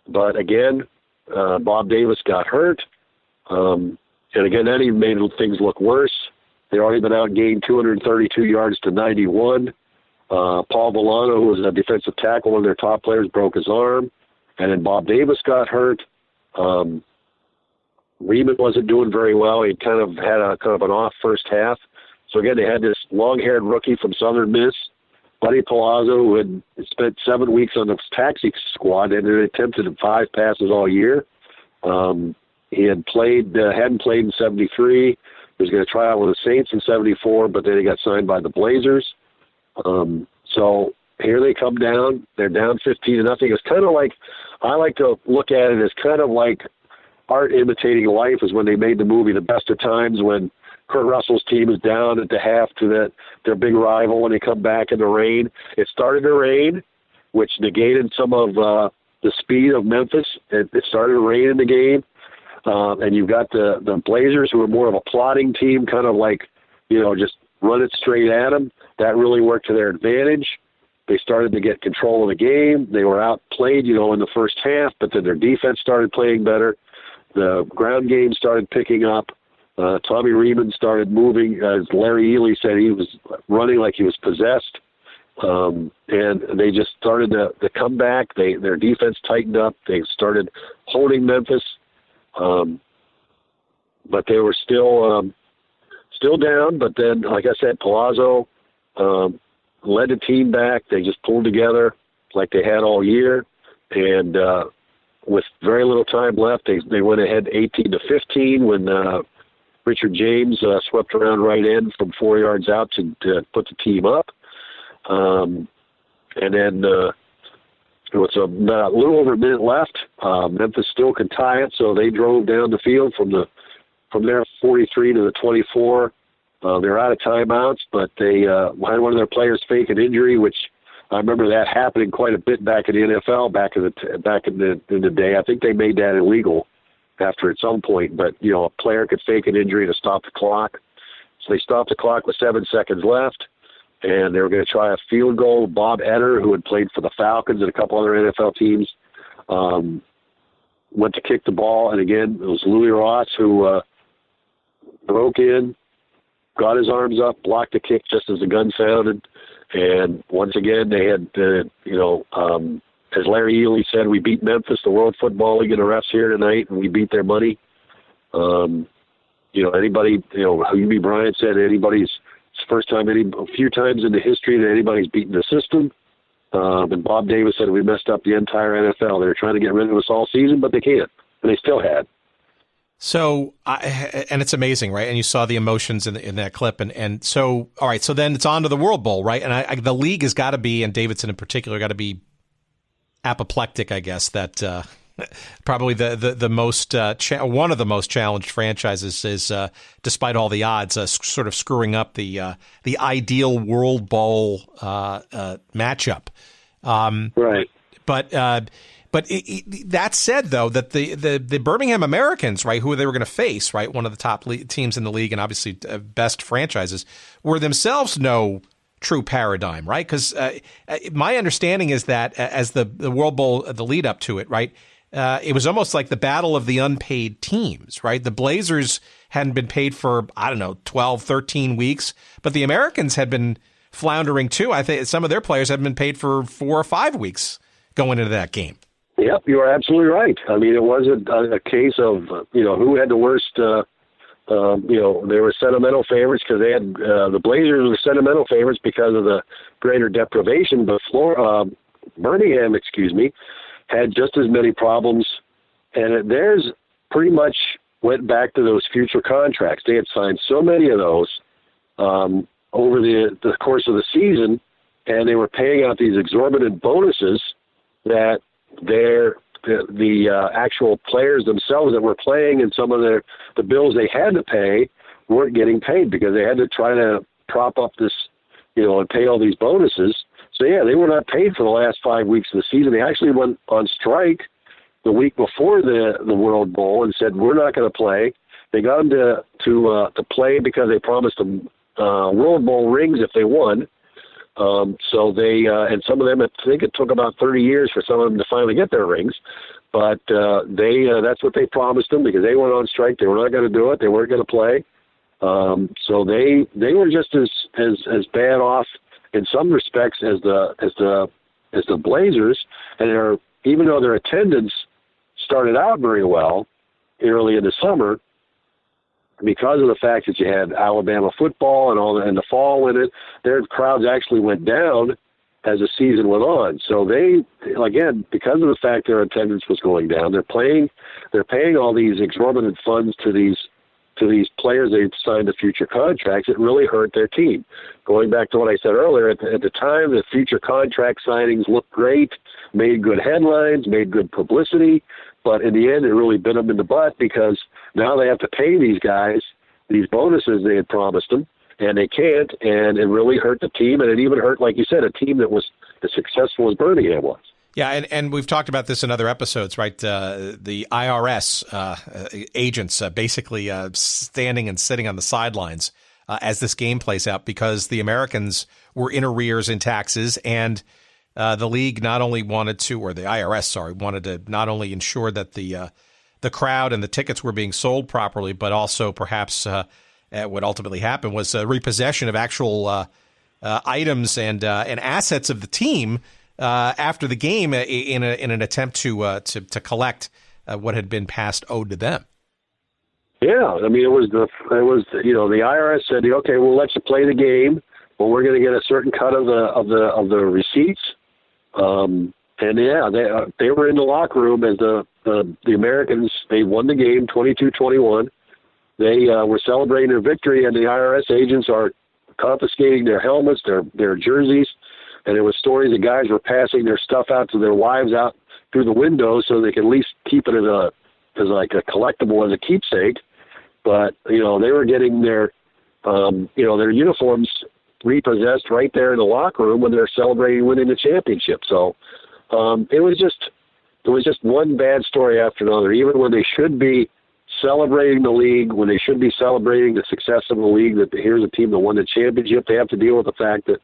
But again, Bob Davis got hurt. And again, that even made things look worse. They'd already been outgained 232 yards to 91. Paul Villano, who was a defensive tackle, one of their top players, broke his arm. And then Bob Davis got hurt. Reamon wasn't doing very well. He had an off first half. So again, they had this long-haired rookie from Southern Miss, Buddy Palazzo, who had spent 7 weeks on the taxi squad and had attempted 5 passes all year. He hadn't played in 73. He was going to try out with the Saints in 74, but then he got signed by the Blazers. So here they come down. They're down 15-0. It's kind of like, I like to look at it as kind of like art imitating life, is when they made the movie The Best of Times, when Kurt Russell's team is down at the half to their big rival when they come back in the rain. It started to rain, which negated some of the speed of Memphis. It started to rain in the game. And you've got the Blazers, who are more of a plotting team, kind of like, just run it straight at them. That really worked to their advantage. They started to get control of the game. They were outplayed, in the first half, but then their defense started playing better. The ground game started picking up. Tommy Reamon started moving. As Larry Ely said, he was running like he was possessed. And they just started to come back. Their defense tightened up. They started holding Memphis. But they were still down. But then, like I said, Palazzo led the team back. They just pulled together like they had all year. And with very little time left, they went ahead 18-15 when Richard James swept around right end from 4 yards out to put the team up. And then it was a little over a minute left. Memphis still could tie it, so they drove down the field from their 43 to the 24. They're out of timeouts, but they had one of their players fake an injury, which I remember that happening quite a bit back in the NFL back in the day. I think they made that illegal after at some point, but a player could fake an injury to stop the clock. So they stopped the clock with 7 seconds left, and they were going to try a field goal. Bob Etter, who had played for the Falcons and a couple other NFL teams, went to kick the ball, and again, it was Louis Ross who broke in, got his arms up, blocked the kick just as the gun sounded, and once again they had, as Larry Ely said, we beat Memphis, the World Football League, and the refs here tonight, and we beat their money. Anybody, Hubie Bryant said it's the first time a few times in the history that anybody's beaten the system. And Bob Davis said we messed up the entire NFL. They were trying to get rid of us all season, but they can't. And they still had. So, and it's amazing, right? And you saw the emotions in that clip. And so, all right, so then it's on to the World Bowl, right? And the league has got to be, and Davidson in particular, got to be apoplectic, I guess, that probably the most one of the most challenged franchises is, despite all the odds, sort of screwing up the ideal World Bowl matchup. Right. But that said, though, that the Birmingham Americans, right, who they were going to face, right, one of the top teams in the league and obviously best franchises, were themselves no true paradigm, right? Because my understanding is that as the World Bowl, the lead up to it, right, it was almost like the battle of the unpaid teams, right? The Blazers hadn't been paid for, 12, 13 weeks, but the Americans had been floundering too. I think some of their players had been paid for 4 or 5 weeks going into that game. Yep, you are absolutely right. I mean, it wasn't a case of, who had the worst, they were sentimental favorites because they had, the Blazers were sentimental favorites because of the greater deprivation, but Birmingham, had just as many problems, and theirs pretty much went back to those future contracts. They had signed so many of those over the course of the season, and they were paying out these exorbitant bonuses that the actual players themselves that were playing and some of the bills they had to pay weren't getting paid because they had to try to prop up this, and pay all these bonuses. So, yeah, they were not paid for the last 5 weeks of the season. They actually went on strike the week before the World Bowl and said, we're not going to play. They got them to play because they promised them World Bowl rings if they won. So they, and some of them, I think it took about 30 years for some of them to finally get their rings, but that's what they promised them because they went on strike. They were not going to do it. They weren't going to play. So they were just as bad off in some respects as the Blazers, and even though their attendance started out very well early in the summer, because of the fact that you had Alabama football and the fall in it, their crowds actually went down as the season went on. So they, again, because of the fact their attendance was going down, they're paying all these exorbitant funds to to these players they'd signed to future contracts, it really hurt their team. Going back to what I said earlier, at the time, the future contract signings looked great, made good headlines, made good publicity, but in the end, it really bit them in the butt because now they have to pay these guys these bonuses they had promised them, and they can't, and it really hurt the team, and it even hurt, like you said, a team that was as successful as Birmingham was. Yeah, and we've talked about this in other episodes, right? The IRS agents basically standing and sitting on the sidelines as this game plays out because the Americans were in arrears in taxes, and the league not only wanted to, or the IRS, wanted to not only ensure that the crowd and the tickets were being sold properly, but also perhaps what ultimately happened was repossession of actual items and assets of the team after the game in an attempt to collect what had been past owed to them. Yeah, I mean, it was the IRS said, okay, we'll let you play the game, but we're going to get a certain cut of the receipts. And yeah, they were in the locker room as the Americans. They won the game 22-21. They were celebrating their victory, and the IRS agents are confiscating their helmets, their jerseys, and there was stories that guys were passing their stuff out to their wives out through the window so they could at least keep it as like a collectible, as a keepsake. But they were getting their their uniforms repossessed right there in the locker room when they're celebrating winning the championship. So it was just one bad story after another. Even when they should be celebrating the league, when they should be celebrating the success of the league, that here's a team that won the championship, they have to deal with the fact that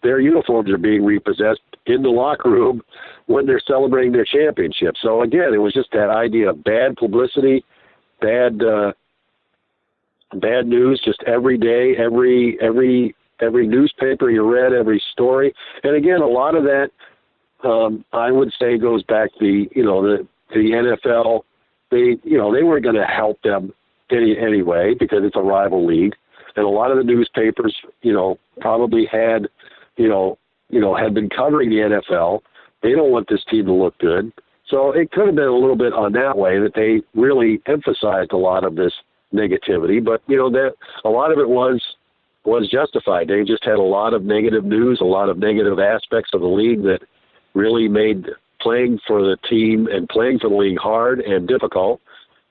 their uniforms are being repossessed in the locker room when they're celebrating their championship. So again, it was just that idea of bad publicity, bad news, just every day, every newspaper you read, every story. And again, a lot of that, I would say, goes back to the NFL. They weren't going to help them anyway because it's a rival league, and a lot of the newspapers, probably had been covering the NFL. They don't want this team to look good, so it could have been a little bit on that way that they really emphasized a lot of this negativity. But that a lot of it was justified. They just had a lot of negative news, a lot of negative aspects of the league that really made playing for the team and playing for the league hard and difficult.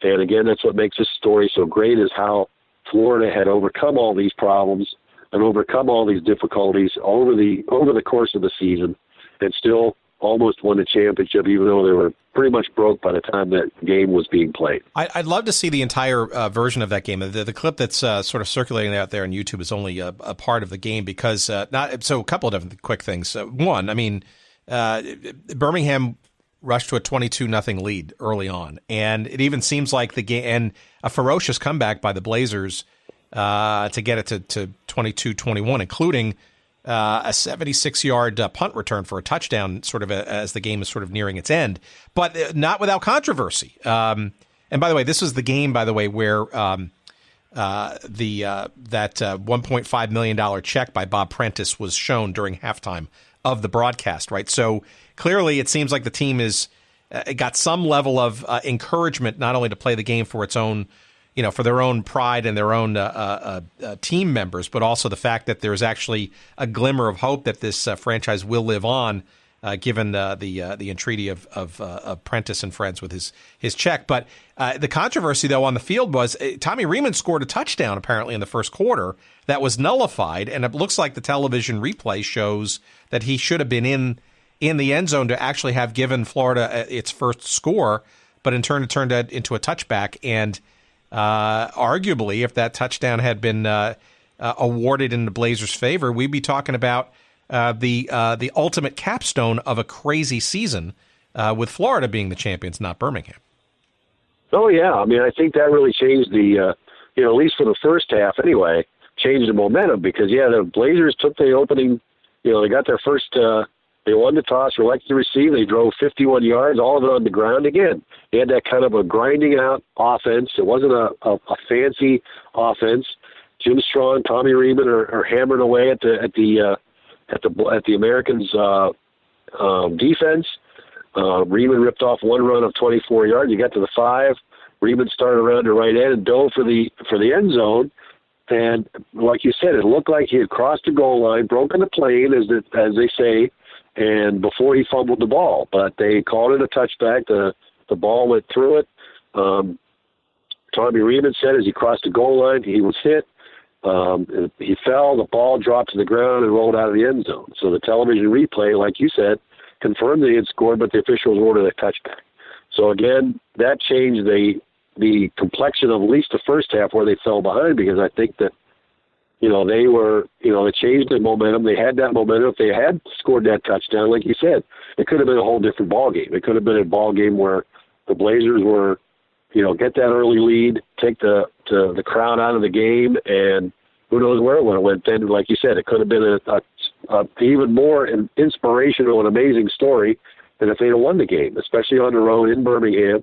And again, that's what makes this story so great, is how Florida had overcome all these problems and overcome all these difficulties over the course of the season, and still almost won the championship, even though they were pretty much broke by the time that game was being played. I'd love to see the entire version of that game. The clip that's sort of circulating out there on YouTube is only a part of the game because so a couple of different quick things. One, I mean, Birmingham rushed to a 22-0 lead early on, and it even seems like the game and a ferocious comeback by the Blazers to get it to 22-21, including a 76-yard punt return for a touchdown, sort of as the game is sort of nearing its end, but not without controversy. And by the way, this was the game, by the way, where that $1.5 million check by Bob Prentice was shown during halftime of the broadcast, right? So clearly it seems like the team is got some level of encouragement, not only to play the game for its own, for their own pride and their own team members, but also the fact that there's actually a glimmer of hope that this franchise will live on, given the entreaty of Prentice and friends with his check. But the controversy, though, on the field was Tommy Reamon scored a touchdown apparently in the first quarter that was nullified, and it looks like the television replay shows that he should have been in the end zone to actually have given Florida its first score, but in turn it turned into a touchback. And arguably, if that touchdown had been awarded in the Blazers' favor, we'd be talking about the ultimate capstone of a crazy season, with Florida being the champions, not Birmingham. Oh yeah, I mean, I think that really changed the, at least for the first half anyway, changed the momentum because the Blazers took the opening. They got their first. They won the toss, elected to receive. They drove 51 yards, all of it on the ground. Again, they had that kind of a grinding out offense. It wasn't a fancy offense. Jim Strong, Tommy Reamon are hammering away at the Americans' defense. Reamon ripped off one run of 24 yards. You got to the 5. Reamon started around the right end and dove for the end zone. And like you said, it looked like he had crossed the goal line, broken the plane, as they say, and before he fumbled the ball. But they called it a touchback. The ball went through it. Tommy Reamon said as he crossed the goal line, he was hit. He fell, the ball dropped to the ground and rolled out of the end zone. So the television replay, like you said, confirmed that he had scored, but the officials ordered a touchback. So again, that changed the complexion of at least the first half where they fell behind, because I think that, they changed the momentum. They had that momentum. If they had scored that touchdown, like you said, it could have been a whole different ball game. It could have been a ball game where the Blazers were, get that early lead, take the crowd out of the game, and who knows where it would have went. Then, like you said, it could have been a even more inspirational and amazing story than if they'd have won the game, especially on the road in Birmingham.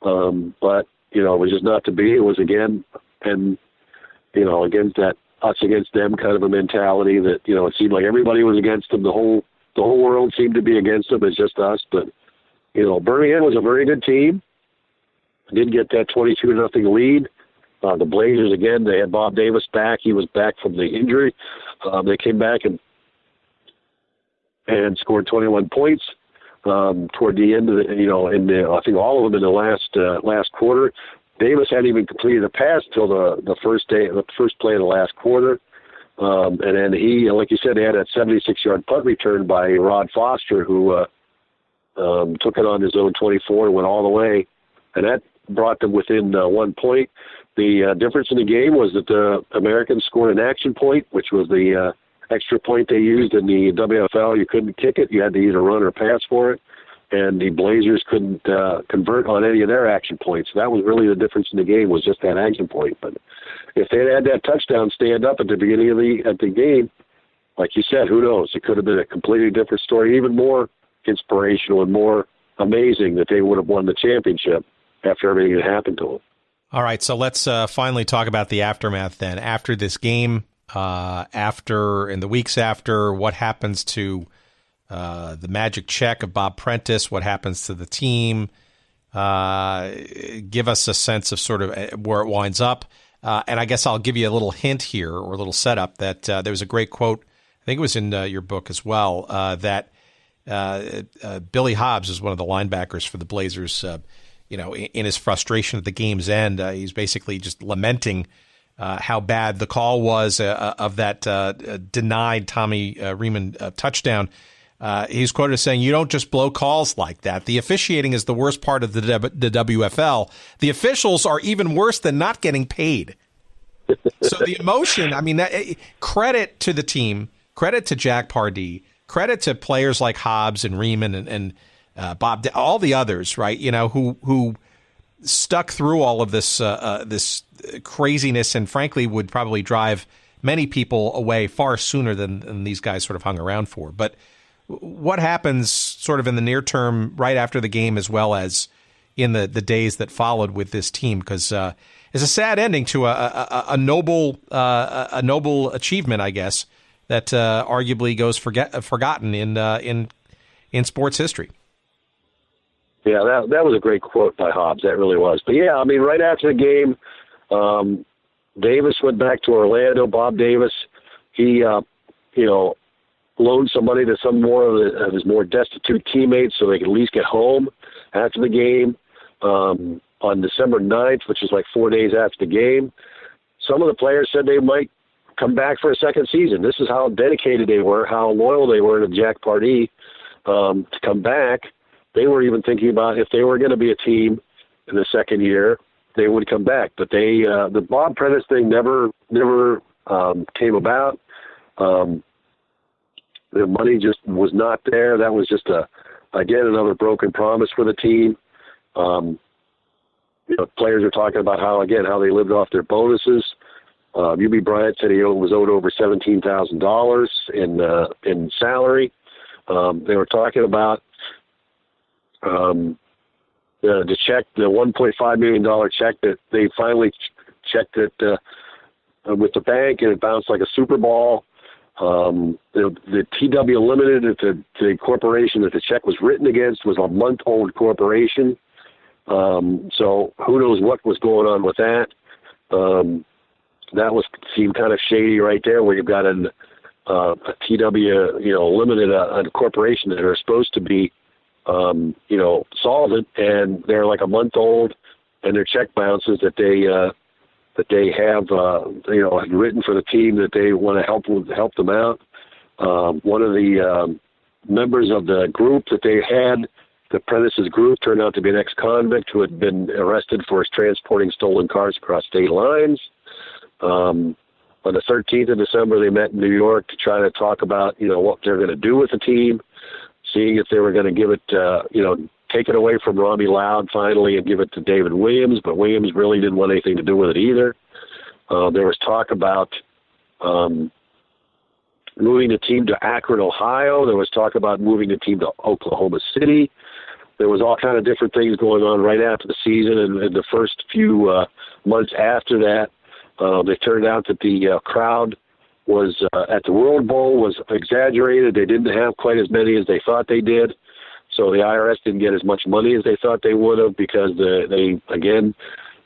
But, it was just not to be. It was again, and, against that us against them kind of a mentality that, it seemed like everybody was against them. The whole world seemed to be against them. It's just us. But, Birmingham was a very good team. Did get that 22-0 lead. The Blazers, again, they had Bob Davis back. He was back from the injury. They came back and scored 21 points toward the end of I think all of them in the last quarter. Davis hadn't even completed a pass until the first play of the last quarter. And then he, like you said, they had that 76-yard punt return by Rod Foster, who took it on his own 24 and went all the way. And that brought them within 1 point. The difference in the game was that the Americans scored an action point, which was the extra point they used in the WFL. You couldn't kick it. You had to either run or pass for it. And the Blazers couldn't convert on any of their action points. That was really the difference in the game, was just that action point. But if they had that touchdown stand up at the beginning of the game, like you said, who knows? It could have been a completely different story, even more inspirational and more amazing that they would have won the championship after everything that happened to them. All right, so let's finally talk about the aftermath then. After this game, in the weeks after, what happens to the magic check of Bob Prentice? What happens to the team? Give us a sense of sort of where it winds up. And I guess I'll give you a little hint here, or a little setup, that there was a great quote, I think it was in your book as well, that Billy Hobbs is one of the linebackers for the Blazers. In his frustration at the game's end, he's basically just lamenting how bad the call was of that denied Tommy Reamon touchdown. He's quoted as saying, "You don't just blow calls like that. The officiating is the worst part of the WFL. The officials are even worse than not getting paid." So the emotion, credit to the team, credit to Jack Pardee, credit to players like Hobbs and Reamon and Bob, all the others, right? Who stuck through all of this this craziness, and frankly would probably drive many people away far sooner than these guys sort of hung around for. But what happens sort of in the near term, right after the game, as well as in the days that followed with this team? Because it's a sad ending to a noble achievement, I guess, that arguably goes forgotten in sports history. Yeah, that was a great quote by Hobbs. That really was. But yeah, right after the game, Davis went back to Orlando. Bob Davis, he, loaned some money to some more of his more destitute teammates so they could at least get home after the game. On December 9th, which is like 4 days after the game, some of the players said they might come back for a second season. This is how dedicated they were, how loyal they were to Jack Pardee to come back. They were even thinking about if they were going to be a team in the second year, they would come back. But the Bob Prentice thing never came about. The money just was not there. That was just again another broken promise for the team. Players are talking about how they lived off their bonuses. UB Bryant said he was owed over $17,000 in salary. They were talking about the check, the $1.5 million check that they finally checked it with the bank, and it bounced like a Super Ball. The TW Limited, the corporation that the check was written against, was a month-old corporation. So who knows what was going on with that. That seemed kind of shady right there, where you've got a TW, limited, a corporation that are supposed to be, solvent, and they're like a month old, and their check bounces that they have, written for the team that they want to help them out. One of the members of the group that they had, the Prentice's group, turned out to be an ex-convict who had been arrested for transporting stolen cars across state lines. On the 13th of December, they met in New York to try to talk about, what they're going to do with the team, seeing if they were going to give it, take it away from Rommie Loudd finally and give it to David Williams, but Williams really didn't want anything to do with it either. There was talk about moving the team to Akron, Ohio. There was talk about moving the team to Oklahoma City. There was all kind of different things going on right after the season, and the first few months after that, it turned out that the crowd was at the World Bowl was exaggerated. They didn't have quite as many as they thought they did. So the IRS didn't get as much money as they thought they would have, because they again,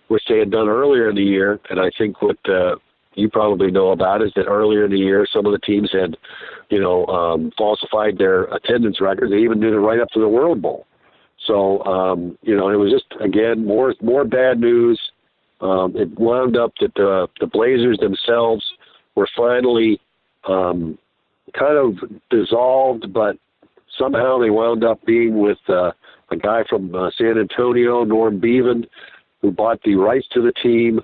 which they had done earlier in the year. And I think what you probably know about is that earlier in the year, some of the teams had, falsified their attendance records. They even did it right up to the World Bowl. So, it was just, again, more bad news. It wound up that the Blazers themselves were finally kind of dissolved, but somehow they wound up being with a guy from San Antonio, Norm Bevan, who bought the rights to the team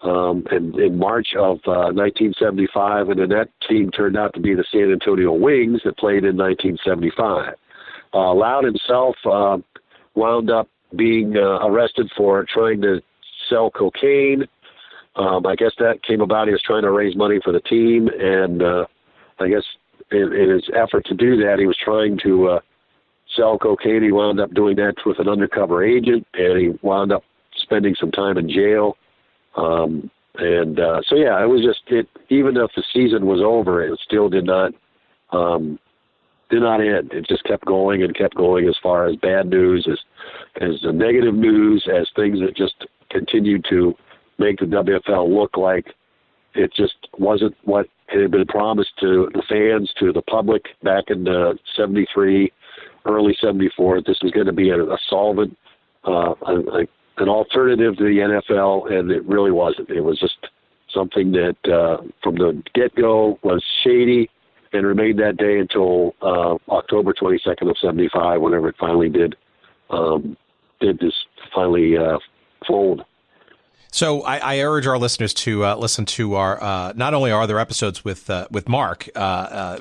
in March of 1975, and then that team turned out to be the San Antonio Wings that played in 1975. Loudd himself wound up being arrested for trying to sell cocaine. I guess that came about. He was trying to raise money for the team, and I guess in his effort to do that, he was trying to sell cocaine. He wound up doing that with an undercover agent, and he wound up spending some time in jail. So yeah, it was just even if the season was over, it still did not end. It just kept going and kept going, as far as bad news, as the negative news, as things that just continued to make the WFL look like it just wasn't what had been promised to the fans, to the public back in 73, early 74. This was going to be a solvent, an alternative to the NFL, and it really wasn't. It was just something that from the get-go was shady, and remained that day until October 22nd of 75, whenever it finally did this finally fold. So I urge our listeners to listen to our not only our other episodes with Mark,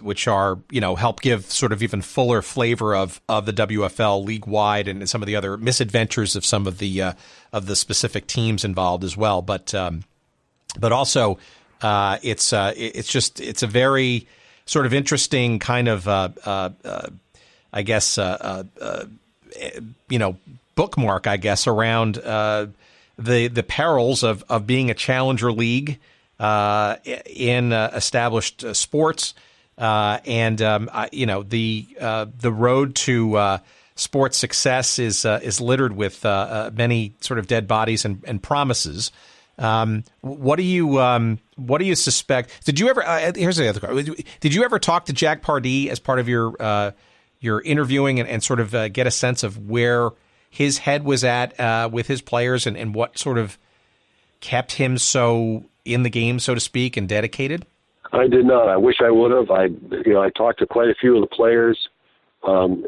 which are help give sort of even fuller flavor of the WFL league wide and some of the other misadventures of some of the specific teams involved as well. But also it's a very sort of interesting kind of bookmark, I guess, around the perils of being a challenger league in established sports, and the road to sports success is littered with many sort of dead bodies and promises. What do you suspect? Did you ever? Here's the other question. Did you ever talk to Jack Pardee as part of your interviewing and sort of get a sense of where his head was at with his players and what sort of kept him so in the game, so to speak, and dedicated? I did not. I wish I would have. I talked to quite a few of the players.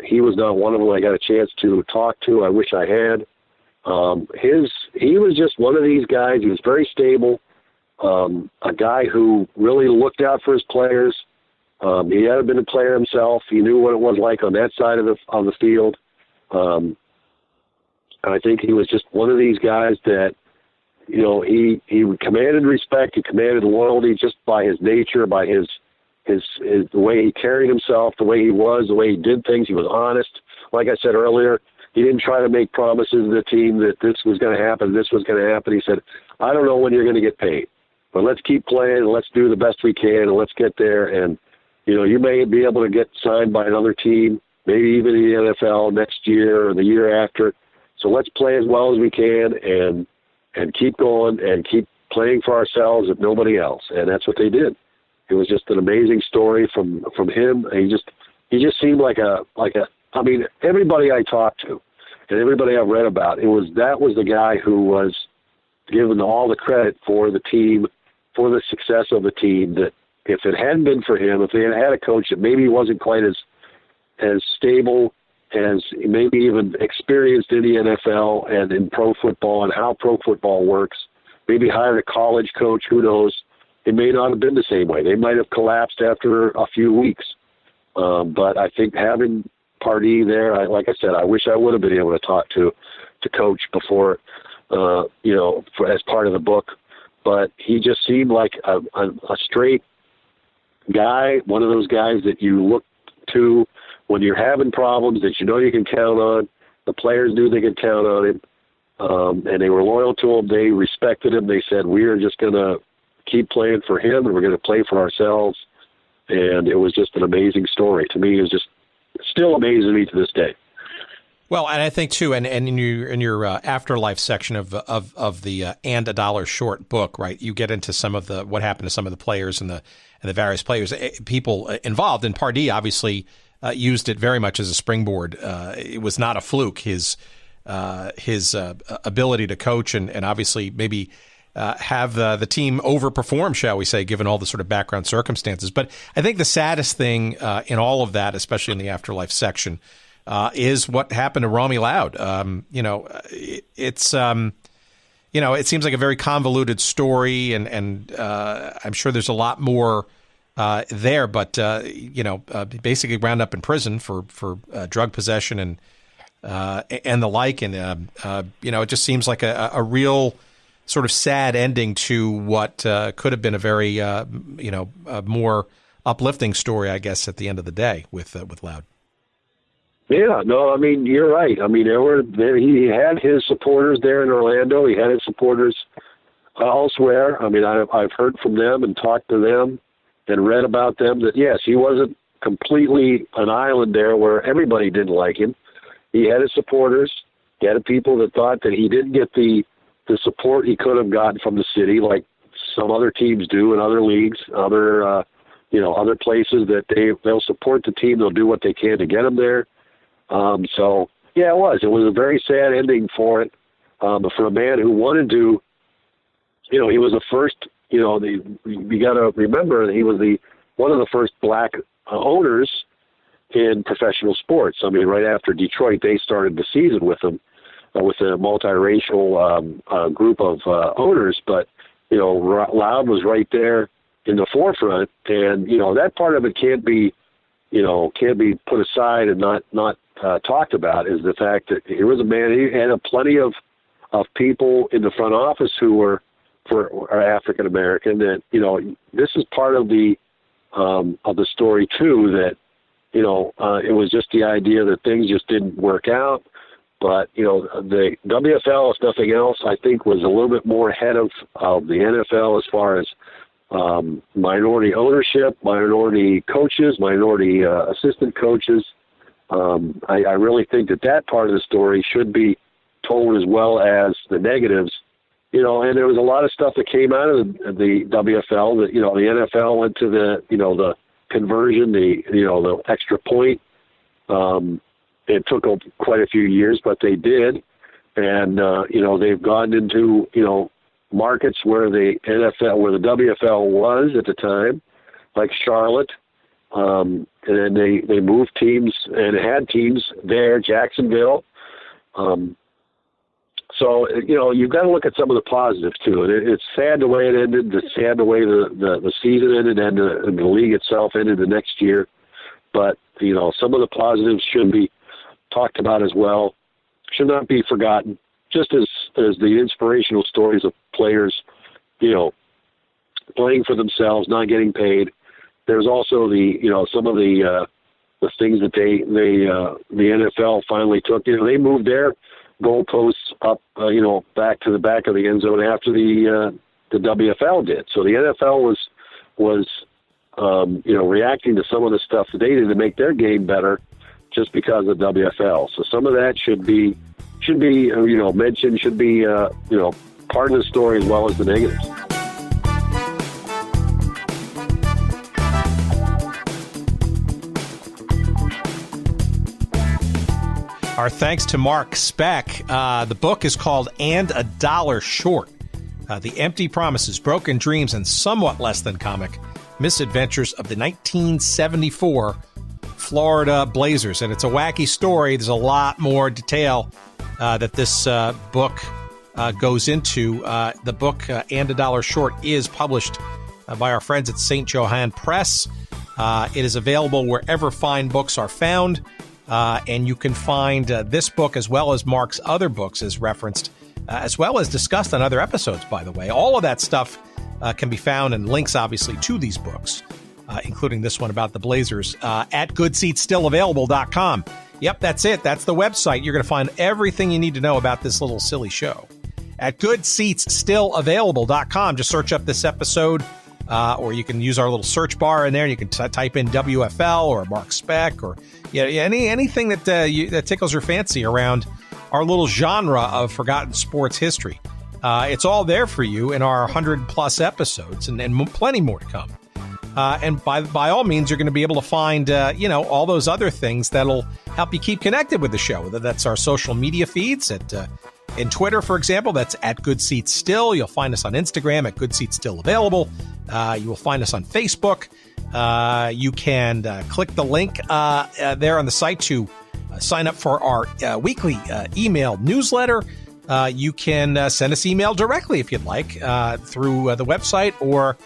He was not one of them I got a chance to talk to. I wish I had. He was just one of these guys. He was very stable. A guy who really looked out for his players. He had been a player himself. He knew what it was like on that side of the field. I think he was just one of these guys that, he commanded respect. He commanded loyalty just by his nature, by his the way he carried himself, the way he was, the way he did things. He was honest. Like I said earlier, he didn't try to make promises to the team that this was going to happen, this was going to happen. He said, I don't know when you're going to get paid, but let's keep playing and let's do the best we can and let's get there. And, you may be able to get signed by another team, maybe even in the NFL next year or the year after. So let's play as well as we can and keep going and keep playing for ourselves if nobody else. And that's what they did. It was just an amazing story from him. He just seemed like a I mean, everybody I talked to and everybody I've read about, that was the guy who was given all the credit for the team, for the success of the team. That if it hadn't been for him, if they had had a coach that maybe wasn't quite as stable, as maybe even experienced in the NFL and in pro football and how pro football works, maybe hired a college coach, who knows, it may not have been the same way. They might have collapsed after a few weeks. But I think having Pardee there, like I said, I wish I would have been able to talk to Coach before, as part of the book. But he just seemed like a straight guy, one of those guys that you look to when you're having problems, that you know you can count on. The players knew they could count on him, and they were loyal to him. They respected him. They said, we are just going to keep playing for him, and we're going to play for ourselves. And it was just an amazing story. To me, it was just still amazing me to this day. Well, and I think too, and in your afterlife section of the And a Dollar Short book, right, you get into some of what happened to some of the players and the various players, people involved. And Pardee obviously used it very much as a springboard. It was not a fluke. His ability to coach and obviously maybe have the team overperform, shall we say, given all the sort of background circumstances. But I think the saddest thing in all of that, especially in the afterlife section, is what happened to Rommie Loudd. It seems like a very convoluted story, and I'm sure there's a lot more there. But basically wound up in prison for drug possession and the like, and it just seems like a real sort of sad ending to what could have been a very a more uplifting story, I guess, at the end of the day with Loudd. Yeah, no, I mean, you're right. I mean, he had his supporters there in Orlando. He had his supporters elsewhere. I mean, I've heard from them and talked to them and read about them that, yes, he wasn't completely an island there where everybody didn't like him. He had his supporters. He had people that thought that he didn't get the support he could have gotten from the city, like some other teams do in other leagues, other places that they'll support the team. They'll do what they can to get him there. So yeah, it was a very sad ending for it. But for a man who wanted to, he was the first, you got to remember that he was one of the first black owners in professional sports. I mean, right after Detroit, they started the season with him, with a multiracial group of owners. But, Loudd was right there in the forefront. And, that part of it can't be put aside and not talked about, is the fact that here was a man, he had plenty of people in the front office who are African American. That, this is part of the story too, that, it was just the idea that things just didn't work out. But, the WFL, if nothing else, I think was a little bit more ahead of the NFL as far as minority ownership, minority coaches, minority assistant coaches. I really think that part of the story should be told as well as the negatives. And there was a lot of stuff that came out of the WFL that, the NFL went to the conversion, the extra point. It took quite a few years, but they did. And, they've gone into, markets where the WFL was at the time, like Charlotte. And then they moved teams and had teams there, Jacksonville. So, you've got to look at some of the positives too. And it's sad the way it ended. It's sad the way the season ended and the league itself ended the next year. But, some of the positives should be talked about as well, should not be forgotten, just as the inspirational stories of players, playing for themselves, not getting paid. There's also some of the things that the NFL finally took. They moved their goalposts up, back to the back of the end zone after the WFL did. So the NFL was reacting to some of the stuff that they did to make their game better, just because of WFL. So some of that should be should be mentioned, should be part of the story as well as the negatives. Our thanks to Mark Speck. The book is called And a Dollar Short. The Empty Promises, Broken Dreams, and Somewhat-Less-Than-Comic Misadventures of the 1974 Florida Blazers. And it's a wacky story. There's a lot more detail that this book goes into. The book, And a Dollar Short, is published by our friends at St. Johann Press. It is available wherever fine books are found. And you can find this book as well as Mark's other books as referenced, as well as discussed on other episodes, by the way. All of that stuff can be found, and links, obviously, to these books, including this one about the Blazers, at goodseatsstillavailable.com. Yep, that's it. That's the website. You're going to find everything you need to know about this little silly show. At goodseatsstillavailable.com, just search up this episode, or you can use our little search bar in there. You can type in WFL or Mark Speck or anything that that tickles your fancy around our little genre of forgotten sports history. It's all there for you in our 100-plus episodes and plenty more to come. And by all means, you're going to be able to find, all those other things that'll help you keep connected with the show, whether that's our social media feeds in Twitter, for example, that's at Good Seats Still. You'll find us on Instagram at Good Seats Still Available. You will find us on Facebook. You can click the link there on the site to sign up for our weekly email newsletter. You can send us email directly if you'd like through the website or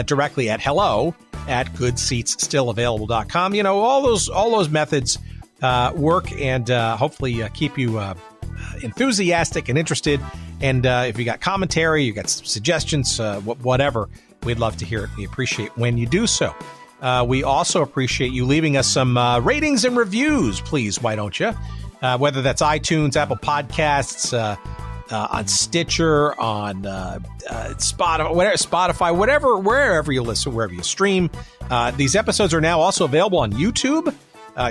directly at hello@goodseatsstillavailable.com. All those methods work and hopefully keep you enthusiastic and interested. And if you got commentary, you got suggestions, whatever, we'd love to hear it. We appreciate when you do so. We also appreciate you leaving us some ratings and reviews, please. Why don't you? Whether that's iTunes, Apple Podcasts, on Stitcher, on Spotify, wherever you listen, wherever you stream. These episodes are now also available on YouTube.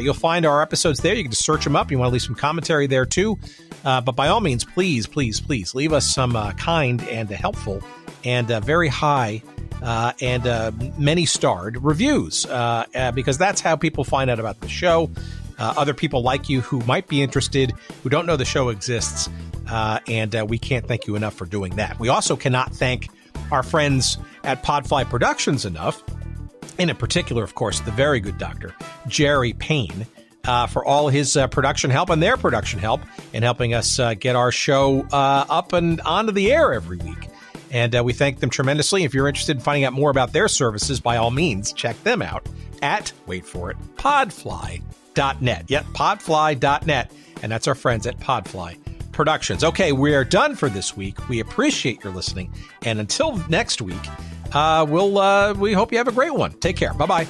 You'll find our episodes there. You can just search them up. You want to leave some commentary there too. But by all means, please leave us some kind and helpful and very high and many-starred reviews because that's how people find out about the show. Other people like you who might be interested, who don't know the show exists, and we can't thank you enough for doing that. We also cannot thank our friends at Podfly Productions enough, and in particular, of course, the very good Dr. Jerry Payne, for all his production help and their production help in helping us get our show up and onto the air every week. And we thank them tremendously. If you're interested in finding out more about their services, by all means, check them out at, wait for it, podfly.net. Yep, podfly.net. And that's our friends at Podfly Productions. Okay, we're done for this week. We appreciate your listening. And until next week, we hope you have a great one. Take care. Bye-bye.